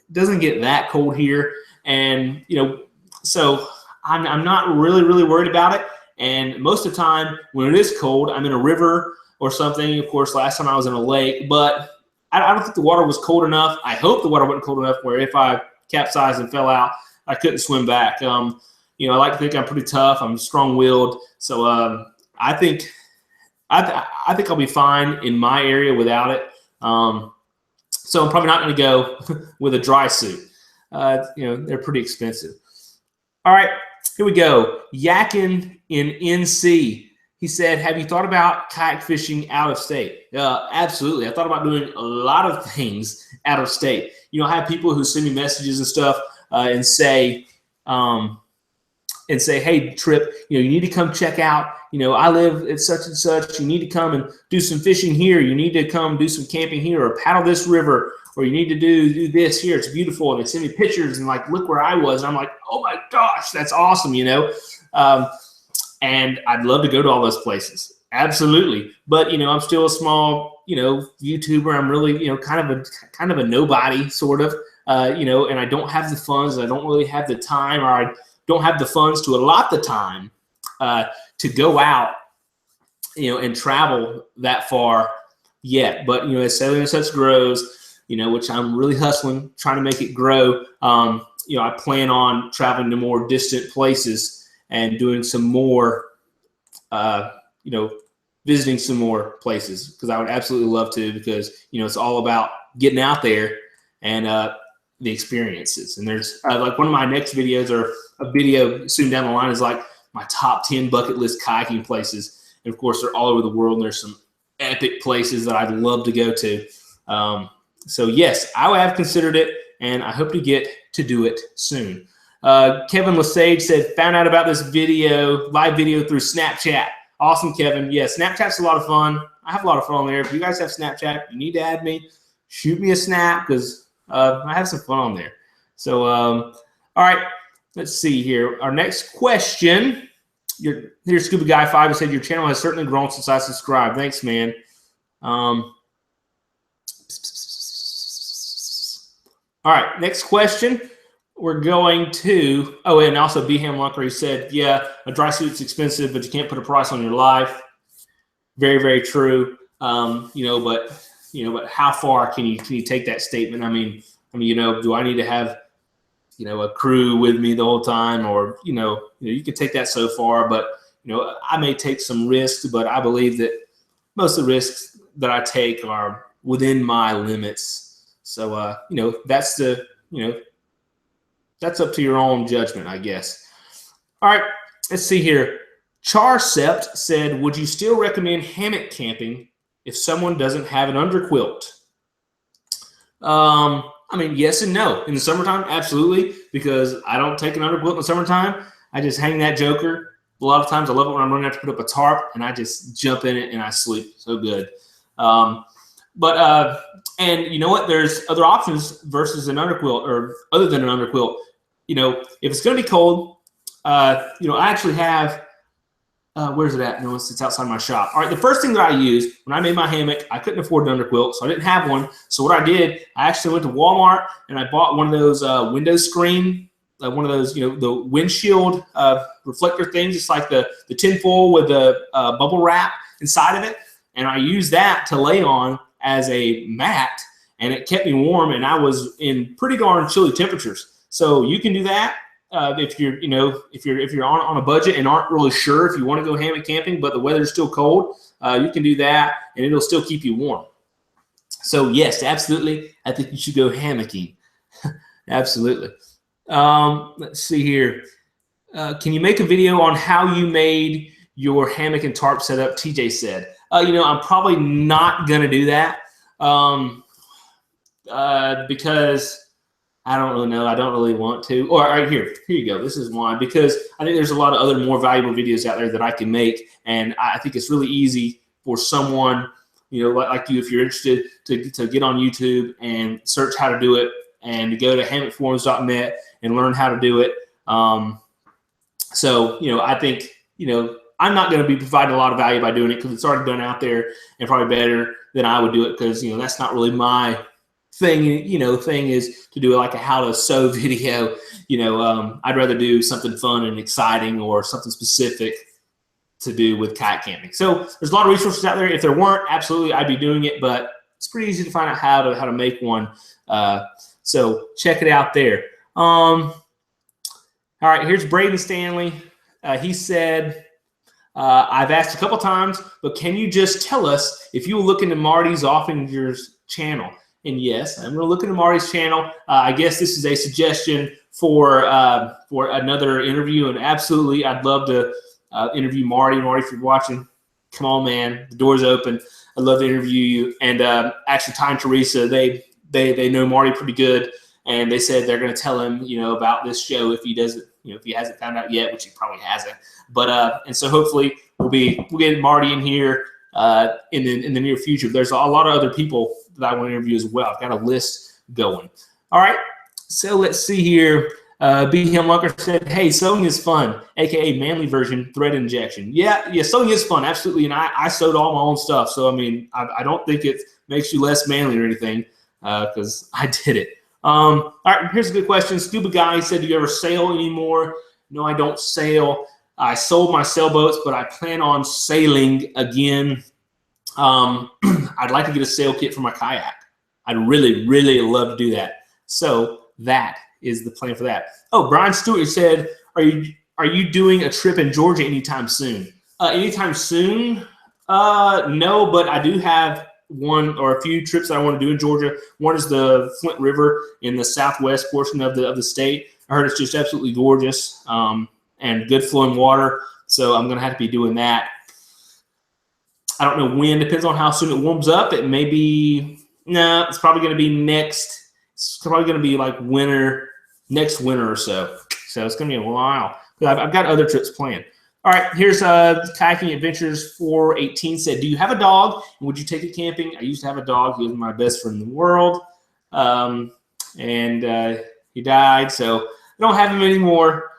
It doesn't get that cold here. And, you know, so I'm not really worried about it. And most of the time when it is cold, I'm in a river or something. Of course, last time I was in a lake, but I don't think the water was cold enough. I hope the water wasn't cold enough where if I capsized and fell out, I couldn't swim back. You know, I like to think I'm pretty tough. I'm strong-willed. So I think I'll be fine in my area without it. So I'm probably not going to go with a dry suit. You know, they're pretty expensive. All right, here we go. Yakin in NC. He said, have you thought about kayak fishing out of state? Absolutely. I thought about doing a lot of things out of state. You know, I have people who send me messages and stuff and say, hey, Trip, you know, you need to come check out. You know, I live at such and such. You need to come and do some fishing here. You need to come do some camping here or paddle this river, or you need to do this here. It's beautiful. And they send me pictures and like, look where I was. And I'm like, oh my gosh, that's awesome, you know. And I'd love to go to all those places. Absolutely. But, you know, I'm still a small, you know, YouTuber. I'm really, you know, kind of a nobody sort of, you know, and I don't have the funds. I don't really have the time, or I don't have the funds to allot the time to go out, you know, and travel that far yet. But, you know, as Sailing and Such grows, you know, which I'm really hustling, trying to make it grow, you know, I plan on traveling to more distant places and doing some more, you know, visiting some more places, because I would absolutely love to, because, you know, it's all about getting out there and the experiences. And there's like one of my next videos, or a video soon down the line, is like my top 10 bucket list kayaking places. And of course, they're all over the world, and there's some epic places that I'd love to go to. So yes, I have considered it, and I hope to get to do it soon. Kevin Lesage said, found out about this video, live video through Snapchat. Awesome, Kevin. Yeah, Snapchat's a lot of fun. I have a lot of fun on there. If you guys have Snapchat, you need to add me. Shoot me a snap, because I have some fun on there. So, all right, let's see here. Our next question. Here's Scuba Guy 5 who said, your channel has certainly grown since I subscribed. Thanks, man. All right, next question. We're going to, oh, and also Beham Lunker, he said, yeah, a dry suit's expensive, but you can't put a price on your life. Very true. But how far can you take that statement? I mean, you know, do I need to have, you know, a crew with me the whole time, or, you know, you can take that so far, but, you know, I may take some risks, but I believe that most of the risks that I take are within my limits. So, you know, that's up to your own judgment, I guess. All right, let's see here. Charcept said, would you still recommend hammock camping if someone doesn't have an underquilt? I mean, yes and no. In the summertime, absolutely, because I don't take an underquilt in the summertime. I just hang that joker. A lot of times I love it when I'm running out to put up a tarp, and I just jump in it and I sleep. So good. And you know what? There's other options versus an underquilt, or other than an underquilt. You know, if it's going to be cold, you know, I actually have, where's it at? No, it's outside my shop. All right, the first thing that I used when I made my hammock, I couldn't afford an underquilt, so I didn't have one. So what I did, I actually went to Walmart and I bought one of those window screen, one of those, you know, the windshield reflector things. It's like the tinfoil with the bubble wrap inside of it. And I used that to lay on as a mat, and it kept me warm, and I was in pretty darn chilly temperatures. So you can do that if you're, you know, if you're on a budget and aren't really sure if you want to go hammock camping, but the weather's still cold. You can do that, and it'll still keep you warm. So yes, absolutely, I think you should go hammocking. Absolutely. Let's see here. Can you make a video on how you made your hammock and tarp setup? TJ said. I'm probably not going to do that because I don't really know. I don't really want to. Or right here you go. This is why, because I think there's a lot of other more valuable videos out there that I can make, and I think it's really easy for someone, like you, if you're interested, to get on YouTube and search how to do it, and to go to hammockforums.net and learn how to do it. So I think I'm not going to be providing a lot of value by doing it because it's already done out there, and probably better than I would do it because that's not really my thing. Thing is to do like a how to sew video. I'd rather do something fun and exciting or something specific to do with kayak camping. So there's a lot of resources out there. If there weren't, absolutely I'd be doing it, but it's pretty easy to find out how to make one. So check it out there. All right, here's Braden Stanley. He said, I've asked a couple times, but can you just tell us if you will look into Marty Zoffinger's channel? And yes, I'm going to look into Marty's channel. I guess this is a suggestion for another interview, and absolutely, I'd love to interview Marty. Marty, if you're watching, come on, man. The door's open. I'd love to interview you. And actually, Ty and Theresa, they know Marty pretty good, and they said they're going to tell him, about this show if he doesn't, if he hasn't found out yet, which he probably hasn't. But and so hopefully we'll get Marty in here in the near future. There's a lot of other people that I want to interview as well. I've got a list going. All right, so let's see here. B. Hemlucker said, "Hey, sewing is fun, aka manly version thread injection." Yeah, sewing is fun, absolutely. And I sewed all my own stuff, so I mean, I don't think it makes you less manly or anything because I did it. All right, here's a good question. Scuba Guy said, "Do you ever sail anymore?" No, I don't sail. I sold my sailboats, but I plan on sailing again. I'd like to get a sail kit for my kayak. I'd really, really love to do that. So that is the plan for that. Oh, Brian Stewart said, are you doing a trip in Georgia anytime soon? Anytime soon? No, but I do have one or a few trips that I want to do in Georgia. One is the Flint River in the southwest portion of the state. I heard it's just absolutely gorgeous and good flowing water. So I'm going to have to be doing that. I don't know when. Depends on how soon it warms up. It may be it's probably going to be next. It's probably going to be like next winter or so. So it's going to be a while. But I've got other trips planned. All right, here's Kayaking Adventures 418 said, "Do you have a dog? And would you take it camping?" I used to have a dog. He was my best friend in the world, and he died. So I don't have him anymore.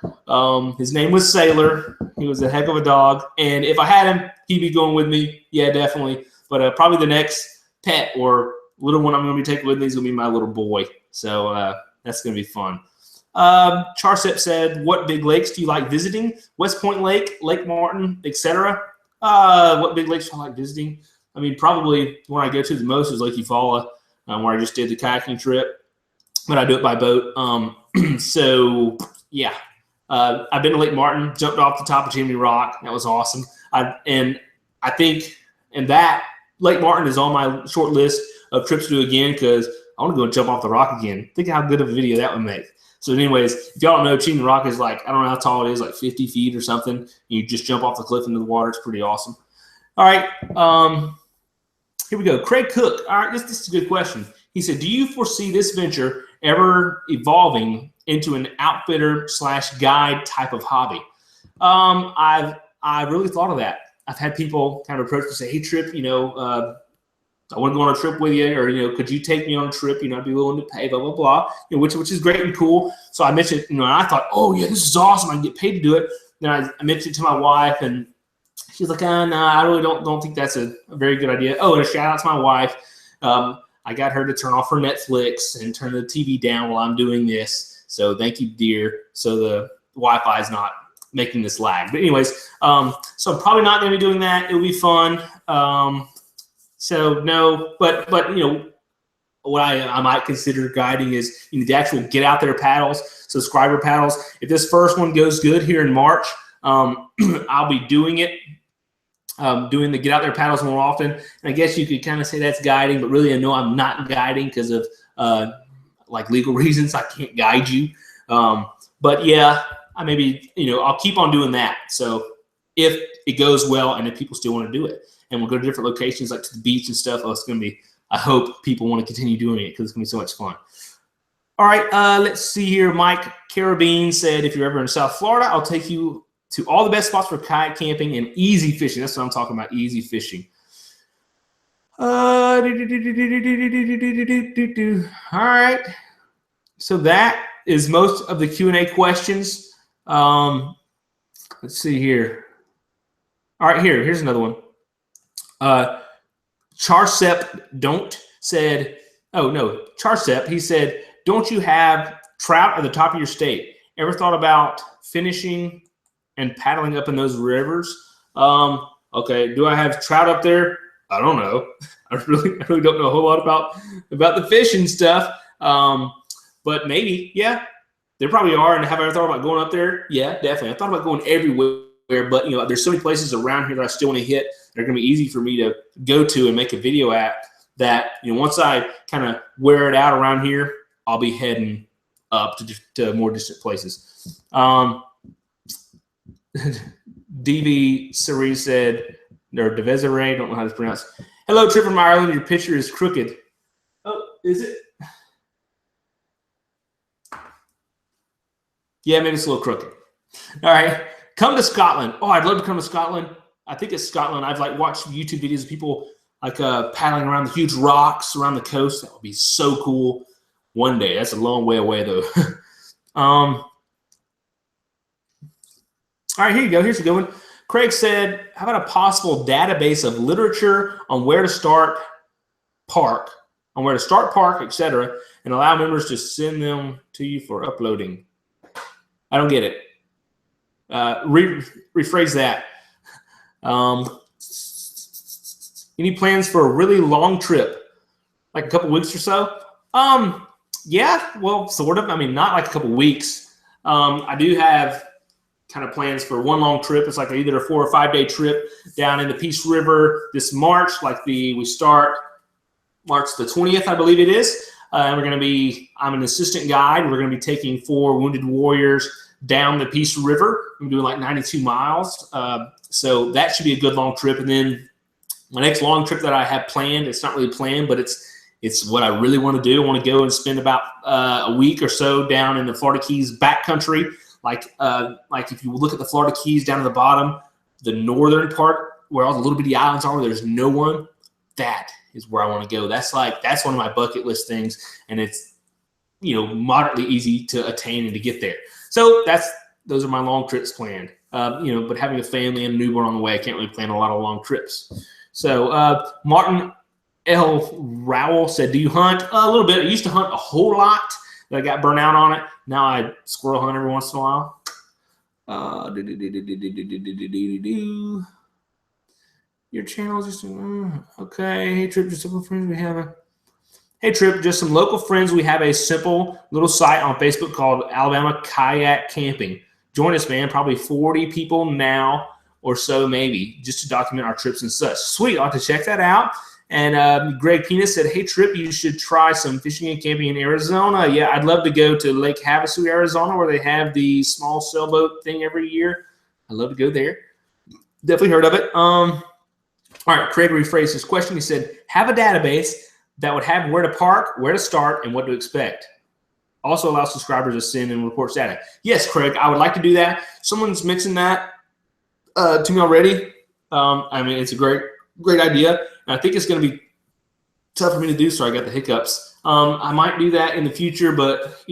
His name was Sailor. He was a heck of a dog. And if I had him, he'd be going with me. Yeah, definitely. But probably the next pet or little one I'm going to be taking with me is going to be my little boy. So that's going to be fun. Charsep said, "What big lakes do you like visiting?" West Point Lake, Lake Martin, etc. What big lakes do I like visiting? I mean, probably one I go to the most is Lake Eufaula, where I just did the kayaking trip. But I do it by boat. So, yeah. I've been to Lake Martin, jumped off the top of Chimney Rock. That was awesome. And I think that Lake Martin is on my short list of trips to do again because I want to go and jump off the rock again. Think of how good of a video that would make. So anyways, if y'all don't know, Chimney Rock is like, I don't know how tall it is, like 50 feet or something. You just jump off the cliff into the water. It's pretty awesome. All right. Here we go. Craig Cook. All right, this is a good question. He said, "Do you foresee this venture ever evolving into an outfitter/guide type of hobby?" I've really thought of that. I've had people kind of approach me and say, "Hey, Trip, I want to go on a trip with you, or could you take me on a trip? I'd be willing to pay, blah blah blah." Which is great and cool. So I mentioned, and I thought, "Oh yeah, this is awesome. I can get paid to do it." Then I mentioned it to my wife, and she's like, "No, I really don't think that's a very good idea." Oh, and a shout out to my wife. I got her to turn off her Netflix and turn the TV down while I'm doing this. So thank you, dear. So the Wi-Fi is not making this lag. But anyways, so I'm probably not going to be doing that. It'll be fun. So no, but what I might consider guiding is the actual get out there paddles, subscriber paddles. If this first one goes good here in March, I'll be doing it. Doing the get out there paddles more often. And I guess you could kind of say that's guiding, but really I know I'm not guiding because of like legal reasons. I can't guide you. But yeah, I maybe, I'll keep on doing that. So if it goes well and if people still want to do it. and we'll go to different locations like to the beach and stuff. Oh, it's going to be, I hope people want to continue doing it because it's going to be so much fun. All right, let's see here. Mike Carabine said, if you're ever in South Florida, I'll take you to all the best spots for kayak camping and easy fishing. That's what I'm talking about, easy fishing. All right. So that is most of the Q&A questions. Let's see here. All right, here's another one. Charsep, he said, don't you have trout at the top of your state? Ever thought about finishing and paddling up in those rivers? Okay, do I have trout up there? I don't know. I really don't know a whole lot about the fishing stuff. But maybe, yeah, there probably are. And have I ever thought about going up there? Yeah, definitely. I thought about going everywhere, but there's so many places around here that I still want to hit. They're going to be easy for me to go to and make a video at. That once I kind of wear it out around here, I'll be heading up to more distant places. DV Cerise said, or Devezere, don't know how to pronounce. Hello, Trip from Ireland. Your picture is crooked. Oh, is it? Yeah, maybe it's a little crooked. All right, come to Scotland. Oh, I'd love to come to Scotland. I think it's Scotland. I've watched YouTube videos of people paddling around the huge rocks around the coast. That would be so cool. One day. That's a long way away though. All right, here you go. Here's a good one. Craig said, how about a possible database of literature on where to start park, etc., and allow members to send them to you for uploading? I don't get it. Rephrase that. Any plans for a really long trip, like a couple weeks or so? Yeah, well, sort of. I mean, not like a couple weeks. I do have kind of plans for one long trip. It's like either a 4 or 5 day trip down in the Peace River this March. We start March the 20th, I believe it is. I'm an assistant guide. We're going to be taking 4 wounded warriors down the Peace River. I'm doing 92 miles. So that should be a good long trip. And then my next long trip that I have planned, it's not really planned, but it's what I really want to do. I want to go and spend about a week or so down in the Florida Keys backcountry. Like if you look at the Florida Keys down at the bottom, the northern part where all the little bitty islands are, where there's no one, that is where I want to go. That's one of my bucket list things, and it's moderately easy to attain and to get there. So those are my long trips planned. But having a family and a newborn on the way, I can't really plan a lot of long trips. So Martin L. Rowell said, do you hunt? A little bit. I used to hunt a whole lot, but I got burnt out on it. Now I squirrel hunt every once in a while. Your channel is just okay. Hey Trip, just some friends. Hey Trip, just some local friends. We have a simple little site on Facebook called Alabama Kayak Camping. Join us, man. Probably 40 people now or so, maybe, just to document our trips and such. Sweet, I'll have to check that out. And Greg Penis said, hey, Trip, you should try some fishing and camping in Arizona. Yeah, I'd love to go to Lake Havasu, Arizona, where they have the small sailboat thing every year. I'd love to go there. Definitely heard of it. All right, Craig rephrased his question. He said, have a database that would have where to park, where to start, and what to expect. Also allow subscribers to send and report data. Yes, Craig, I would like to do that. Someone's mentioned that to me already. I mean, it's a great idea. And I think it's going to be tough for me to do, so I got the hiccups. I might do that in the future, but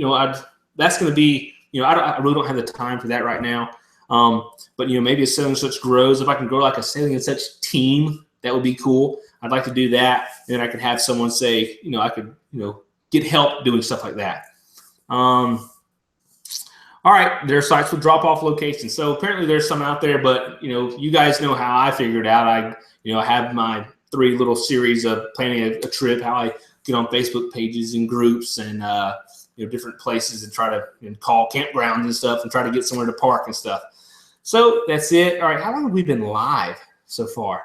that's going to be, I really don't have the time for that right now. But maybe as Sailing and Such grows, if I can grow like a Sailing and Such team, that would be cool. I'd like to do that. And then I could have someone say, I could, get help doing stuff like that. All right, there are sites with drop-off locations. So apparently there's some out there, but you guys know how I figured out. I have my 3 little series of planning a trip, how I get on Facebook pages and groups and different places and try to call campgrounds and stuff and try to get somewhere to park and stuff. So that's it. All right, how long have we been live so far?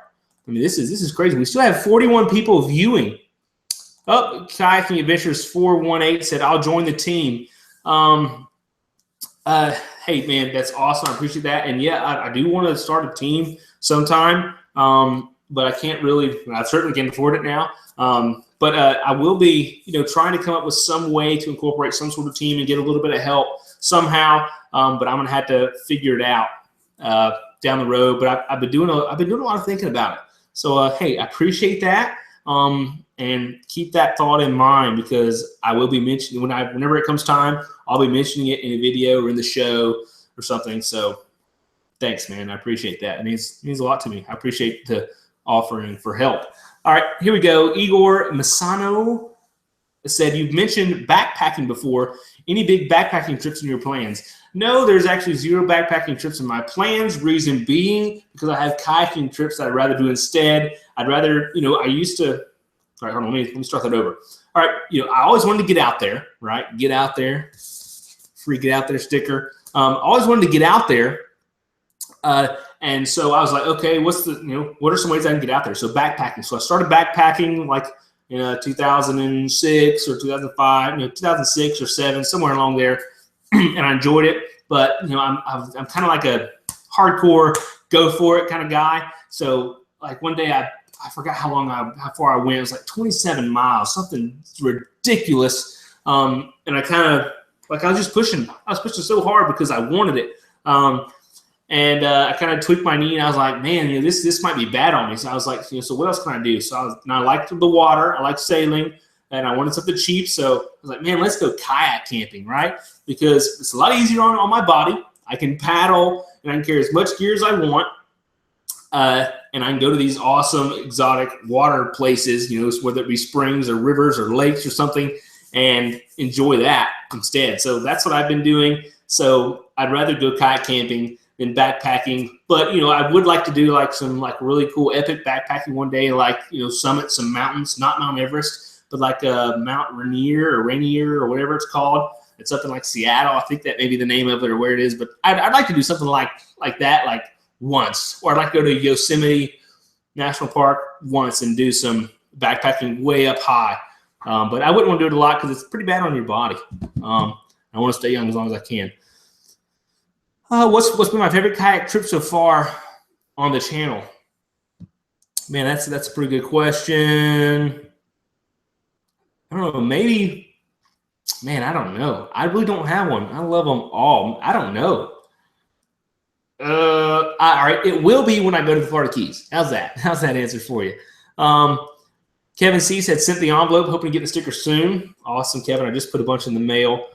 I mean, this is crazy. We still have 41 people viewing. Oh, Kayaking Adventures 418 said, I'll join the team. Hey, man, that's awesome. I appreciate that. And, yeah, I do want to start a team sometime. but I can't really. I certainly can't afford it now. But I will be, trying to come up with some way to incorporate some sort of team and get a little bit of help somehow. But I'm gonna have to figure it out down the road. But I've been doing a lot of thinking about it. So hey, I appreciate that. And keep that thought in mind, because I will be mentioning whenever it comes time, I'll be mentioning it in a video or in the show or something. So thanks, man. I appreciate that. It means a lot to me. I appreciate the offering for help. All right, here we go. Igor Masano said, you've mentioned backpacking before. Any big backpacking trips in your plans? No, there's actually 0 backpacking trips in my plans. Reason being, because I have kayaking trips that I'd rather do instead. I'd rather, I used to, all right, hold on, let me start that over. All right, I always wanted to get out there, right? Get out there. Free get out there sticker. Always wanted to get out there. And so I was like, okay, what are some ways I can get out there? So backpacking. So I started backpacking like in 2006 or 2005, 2006 or 7, somewhere along there. And I enjoyed it. But, I'm kind of like a hardcore go for it kind of guy. So like one day I forgot how far I went. It was like 27 miles, something ridiculous. And I kind of, like, I was pushing so hard because I wanted it. And I kind of tweaked my knee, and I was like, man, this might be bad on me. So I was like, so what else can I do? So I liked the water, I liked sailing, and I wanted something cheap. So I was like, man, let's go kayak camping, right? Because it's a lot easier on my body. I can paddle, and I can carry as much gear as I want. And I can go to these awesome exotic water places, whether it be springs or rivers or lakes or something, and enjoy that instead. So that's what I've been doing. So I'd rather go kayak camping than backpacking. But, I would like to do like some like really cool epic backpacking one day, like, summit some mountains, not Mount Everest, but like Mount Rainier or whatever it's called. It's up in like Seattle. I think that may be the name of it or where it is. But I'd like to do something like that, like once. Or I'd like to go to Yosemite National Park once and do some backpacking way up high. But I wouldn't want to do it a lot because it's pretty bad on your body. I want to stay young as long as I can. What's been my favorite kayak trip so far on the channel? Man, that's a pretty good question. I don't know. Maybe, man, I don't know. I really don't have one. I love them all. I don't know. All right. It will be when I go to the Florida Keys. How's that? How's that answer for you? Kevin C said, sent the envelope, hoping to get the sticker soon. Awesome, Kevin. I just put a bunch in the mail.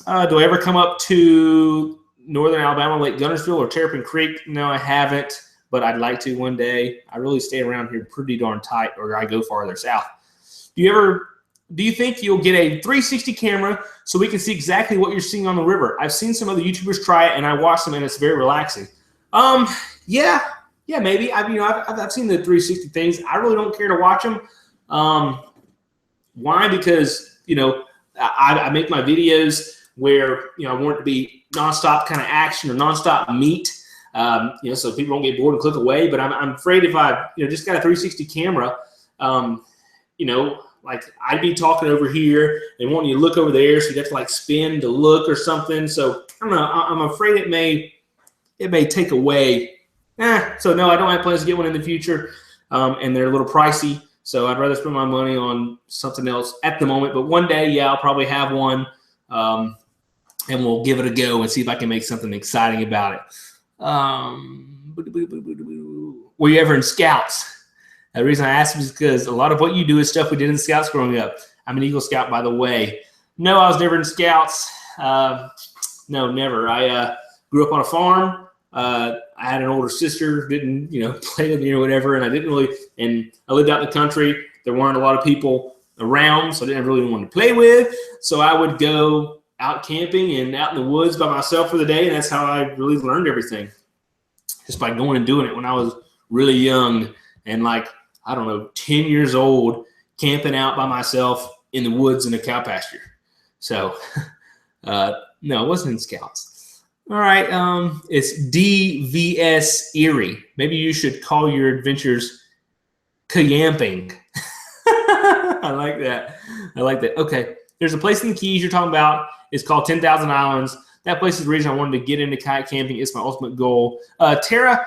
Do I ever come up to Northern Alabama, Lake Gunnersville or Terrapin Creek? No, I haven't, but I'd like to one day. I really stay around here pretty darn tight, or I go farther south. Do you think you'll get a 360 camera so we can see exactly what you're seeing on the river? I've seen some other YouTubers try it, and I watch them, and it's very relaxing. Yeah, maybe. I've seen the 360 things. I really don't care to watch them. Why? Because I make my videos where I want it to be nonstop kind of action or nonstop meat. So people don't get bored and click away. But I'm afraid if I just got a 360 camera, like I'd be talking over here and wanting you to look over there, so you have to like spin to look or something. So I don't know. I'm afraid it may take away. So no, I don't have plans to get one in the future, and they're a little pricey. So I'd rather spend my money on something else at the moment. But one day, yeah, I'll probably have one. And we'll give it a go and see if I can make something exciting about it. Were you ever in Scouts? The reason I asked is because a lot of what you do is stuff we did in Scouts growing up. I'm an Eagle Scout, by the way. No, I was never in Scouts. No, never. I grew up on a farm. I had an older sister, didn't play with me or whatever, and I didn't really. And I lived out in the country. There weren't a lot of people around, so I didn't really want to play with. So I would go out camping and out in the woods by myself for the day, and that's how I really learned everything, just by going and doing it when I was really young and like, I don't know, 10 years old, camping out by myself in the woods in a cow pasture. So no, it wasn't in Scouts. All right, it's DVS Erie. Maybe you should call your adventures kayamping. I like that. Okay, there's a place in the Keys you're talking about. It's called 10,000 Islands. That place is the reason I wanted to get into kayak camping. It's my ultimate goal. Tara,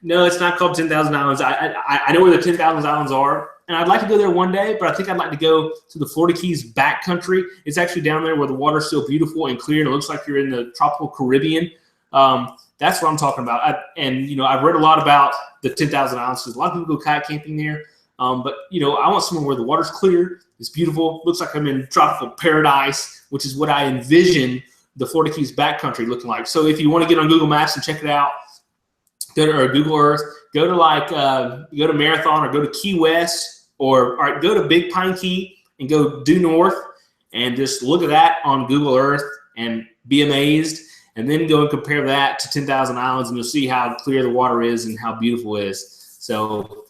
No, it's not called 10,000 Islands. I know where the 10,000 Islands are, and I'd like to go there one day, but I think I'd like to go to the Florida Keys backcountry. It's actually down there where the water's still beautiful and clear, and it looks like you're in the tropical Caribbean. That's what I'm talking about. I've read a lot about the 10,000 Islands because a lot of people go kayak camping there. But I want somewhere where the water's clear, it's beautiful, looks like I'm in tropical paradise, which is what I envision the Florida Keys backcountry looking like. So if you want to get on Google Maps and check it out, go to Google Earth, go to Marathon or go to Key West or go to Big Pine Key and go due north and just look at that on Google Earth and be amazed. And then go and compare that to 10,000 Islands, and you'll see how clear the water is and how beautiful it is. So,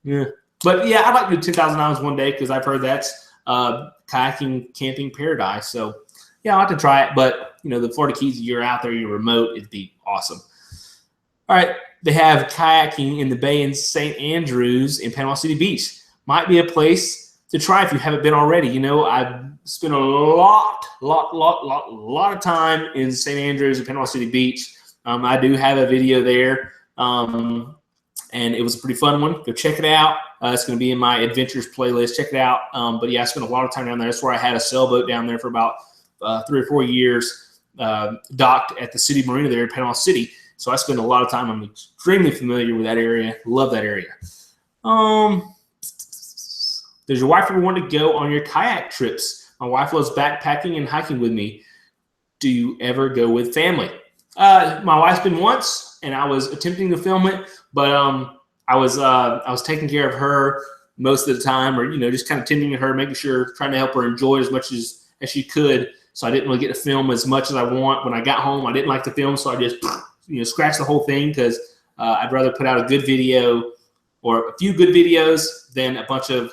yeah. But, yeah, I'd like to do 10,000 Islands one day because I've heard that's kayaking, camping paradise. So, yeah, I'll have to try it. But, the Florida Keys, you're out there, you're remote, it'd be awesome. All right, they have kayaking in the bay in St. Andrews in Panama City Beach. Might be a place to try if you haven't been already. I've spent a lot of time in St. Andrews and Panama City Beach. I do have a video there, and it was a pretty fun one. Go check it out. It's going to be in my adventures playlist. Check it out. But yeah, I spent a lot of time down there. That's where I had a sailboat down there for about 3 or 4 years, docked at the city marina there in Panama City. So I spent a lot of time. I'm extremely familiar with that area. Love that area. Does your wife ever want to go on your kayak trips? My wife loves backpacking and hiking with me. Do you ever go with family? My wife's been once, and I was attempting to film it, but I was taking care of her most of the time, or just kind of tending to her, making sure, trying to help her enjoy as much as she could. So I didn't really get to film as much as I want. When I got home, I didn't like to film, so I just scratched the whole thing because I'd rather put out a good video or a few good videos than a bunch of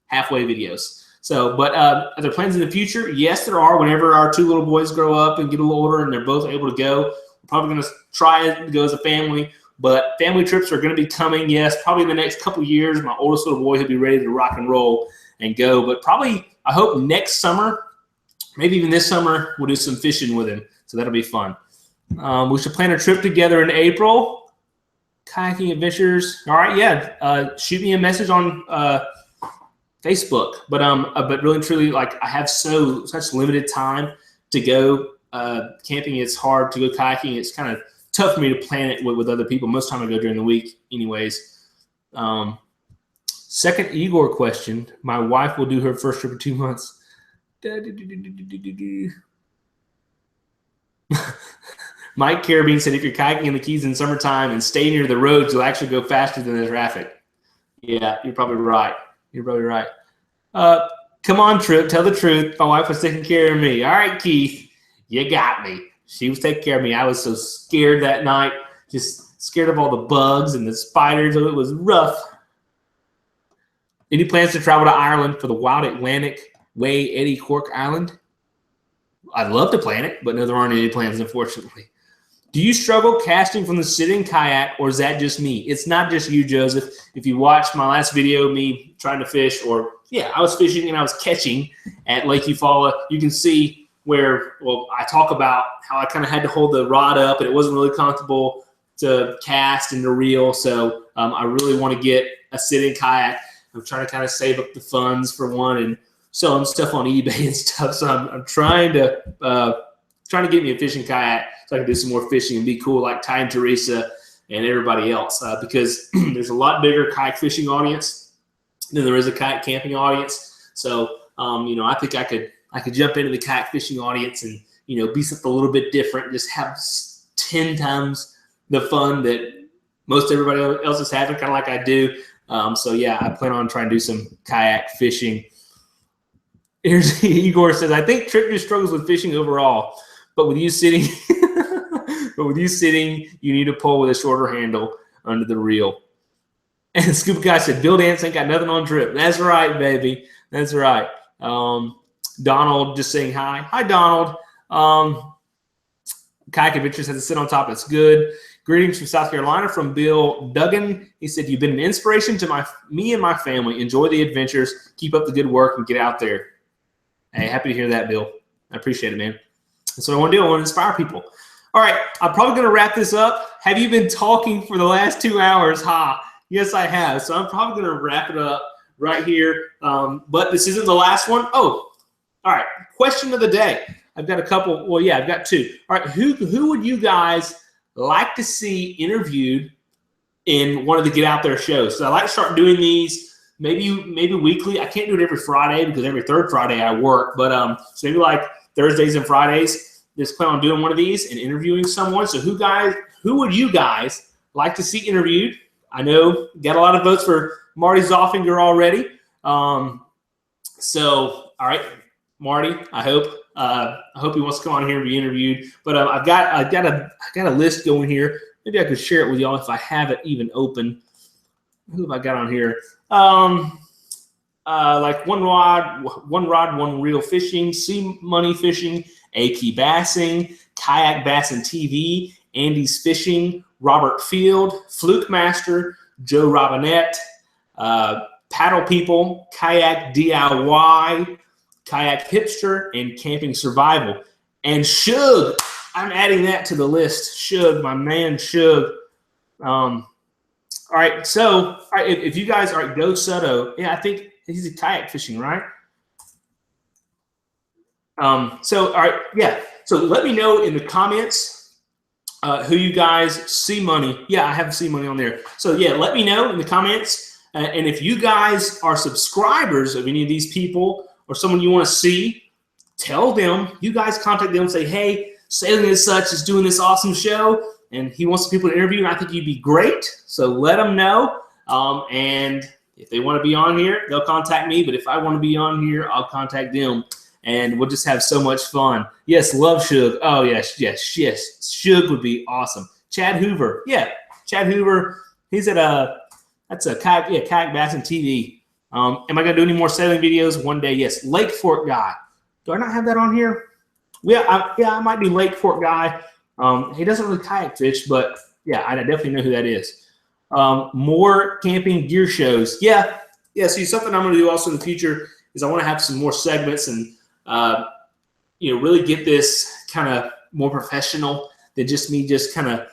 halfway videos. So, but are there plans in the future? Yes, there are. Whenever our 2 little boys grow up and get a little older and they're both able to go, we're probably going to try to go as a family. But family trips are going to be coming, yes, probably in the next couple years. My oldest little boy, he'll be ready to rock and roll and go. But probably, I hope next summer, maybe even this summer, we'll do some fishing with him. So that'll be fun. We should plan a trip together in April. Kayaking adventures. All right, yeah. Shoot me a message on Facebook. But really and truly, I have such limited time to go camping. It's hard to go kayaking. It's kind of tough for me to plan it with other people. Most of the time I go during the week anyways. Second Igor question. My wife will do her first trip in 2 months. Mike Carabine said, if you're kayaking in the Keys in summertime and stay near the roads, you'll actually go faster than the traffic. Yeah, you're probably right. You're probably right. Come on, Trip. Tell the truth. My wife was taking care of me. All right, Keith. You got me. She was taking care of me. I was so scared that night. Just scared of all the bugs and the spiders. It was rough. Any plans to travel to Ireland for the Wild Atlantic Way Eddie Cork Island? I'd love to plan it, but no, there aren't any plans, unfortunately. Do you struggle casting from the sitting kayak, or is that just me? It's not just you, Joseph. If you watched my last video, me trying to fish, I was fishing and I was catching at Lake Eufaula, you can see where, I talk about how I kind of had to hold the rod up and it wasn't really comfortable to cast and to reel. So I really want to get a sitting kayak. I'm trying to kind of save up the funds for one and selling stuff on eBay and stuff. So I'm trying to get me a fishing kayak so I can do some more fishing and be cool like Ty and Theresa and everybody else because there's a lot bigger kayak fishing audience than there is a kayak camping audience. So, I think I could jump into the kayak fishing audience and, be something a little bit different, just have 10 times the fun that most everybody else is having, kind of like I do. I plan on trying to do some kayak fishing. Here's Igor says, I think Trick just struggles with fishing overall, but with you sitting, you need a pole with a shorter handle under the reel. And Scuba Guy said, Bill Dance ain't got nothing on Trip. That's right, baby. That's right. Donald just saying hi. Hi, Donald. Kayak Adventures has to sit on top. It's good. Greetings from South Carolina from Bill Duggan. He said, you've been an inspiration to me and my family. Enjoy the adventures. Keep up the good work and get out there. Hey, happy to hear that, Bill. I appreciate it, man. That's what I want to do. I want to inspire people. All right, I'm probably going to wrap this up. Have you been talking for the last 2 hours? Ha. Yes, I have. So I'm probably going to wrap it up right here. But this isn't the last one. Oh, all right. Question of the day. I've got a couple. Well, yeah, I've got two. All right, who would you guys like to see interviewed in one of the Get Out There shows? So I like to start doing these maybe weekly. I can't do it every Friday because every third Friday I work. But so maybe like Thursdays and Fridays. Just plan on doing one of these and interviewing someone. So who would you guys like to see interviewed? I know got a lot of votes for Marty Zoffinger already. So all right, Marty, I hope he wants to come on here and be interviewed. But I've got a list going here. Maybe I could share it with y'all if I have it even open. Who have I got on here? Like one rod, one reel fishing, sea money fishing, A-Key Bassing, Kayak Bassing TV, Andy's Fishing, Robert Field, Fluke Master, Joe Robinette, Paddle People, Kayak DIY, Kayak Hipster, and Camping Survival. And Shug, I'm adding that to the list. Shug, my man Shug. All right, so if you guys are Go Soto, yeah, I think he's a kayak fishing, right? So all right, yeah. So let me know in the comments who you guys see money. Yeah, I have see money on there. So yeah, let me know in the comments. And if you guys are subscribers of any of these people or someone you want to see, tell them. You guys contact them and say, hey, Sailing as Such is doing this awesome show, and he wants people to interview, and I think you'd be great. So let them know. And if they want to be on here, they'll contact me. But if I want to be on here, I'll contact them. And we'll just have so much fun. Yes, love Shug. Oh, yes. Shug would be awesome. Chad Hoover. Yeah, Chad Hoover. He's at that's a Kayak Bassing TV. Am I going to do any more sailing videos? One day, yes. Lake Fork Guy. Do I not have that on here? Yeah, I might do Lake Fork Guy. He doesn't really kayak fish, but yeah, I definitely know who that is. More camping gear shows. Yeah. See, something I'm going to do also in the future is I want to have some more segments and really get this kind of more professional than just me just kind of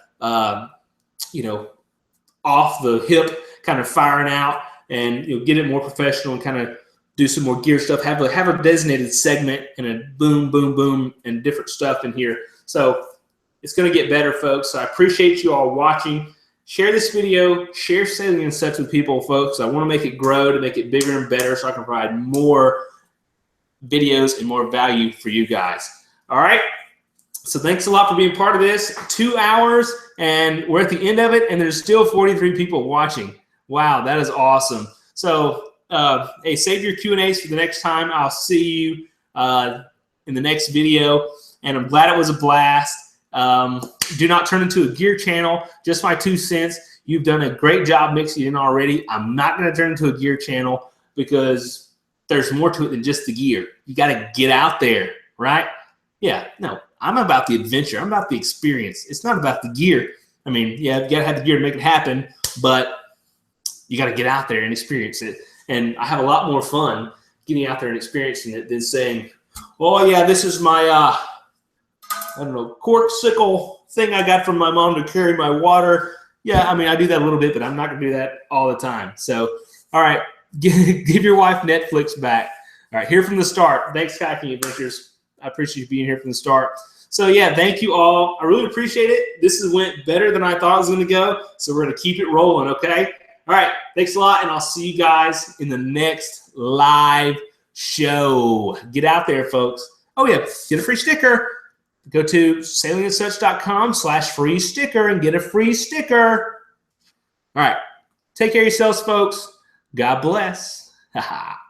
off the hip kind of firing out, and get it more professional and kind of do some more gear stuff. Have a designated segment and a boom and different stuff in here. So it's going to get better, folks. So I appreciate you all watching. Share this video, share Sailing and Such with people, folks. I want to make it grow, to make it bigger and better so I can provide more videos and more value for you guys. All right. So thanks a lot for being part of this. 2 hours, and we're at the end of it, and there's still 43 people watching. Wow, that is awesome. So, hey, save your Q&As for the next time. I'll see you in the next video, and I'm glad it was a blast. Do not turn into a gear channel. Just my 2 cents. You've done a great job mixing in already. I'm not going to turn into a gear channel because there's more to it than just the gear. You got to get out there, right? Yeah, no, I'm about the adventure. I'm about the experience. It's not about the gear. I mean, yeah, you got to have the gear to make it happen, but you got to get out there and experience it. And I have a lot more fun getting out there and experiencing it than saying, oh, yeah, this is my, cork sickle thing I got from my mom to carry my water. Yeah, I mean, I do that a little bit, but I'm not going to do that all the time. So, all right. Give your wife Netflix back. All right, here from the start. Thanks, Kayaking Adventures. I appreciate you being here from the start. So, yeah, thank you all. I really appreciate it. This went better than I thought it was going to go, so we're going to keep it rolling, okay? All right, thanks a lot, and I'll see you guys in the next live show. Get out there, folks. Oh, yeah, get a free sticker. Go to sailingandsuch.com/free sticker and get a free sticker. All right, take care of yourselves, folks. God bless. Ha ha.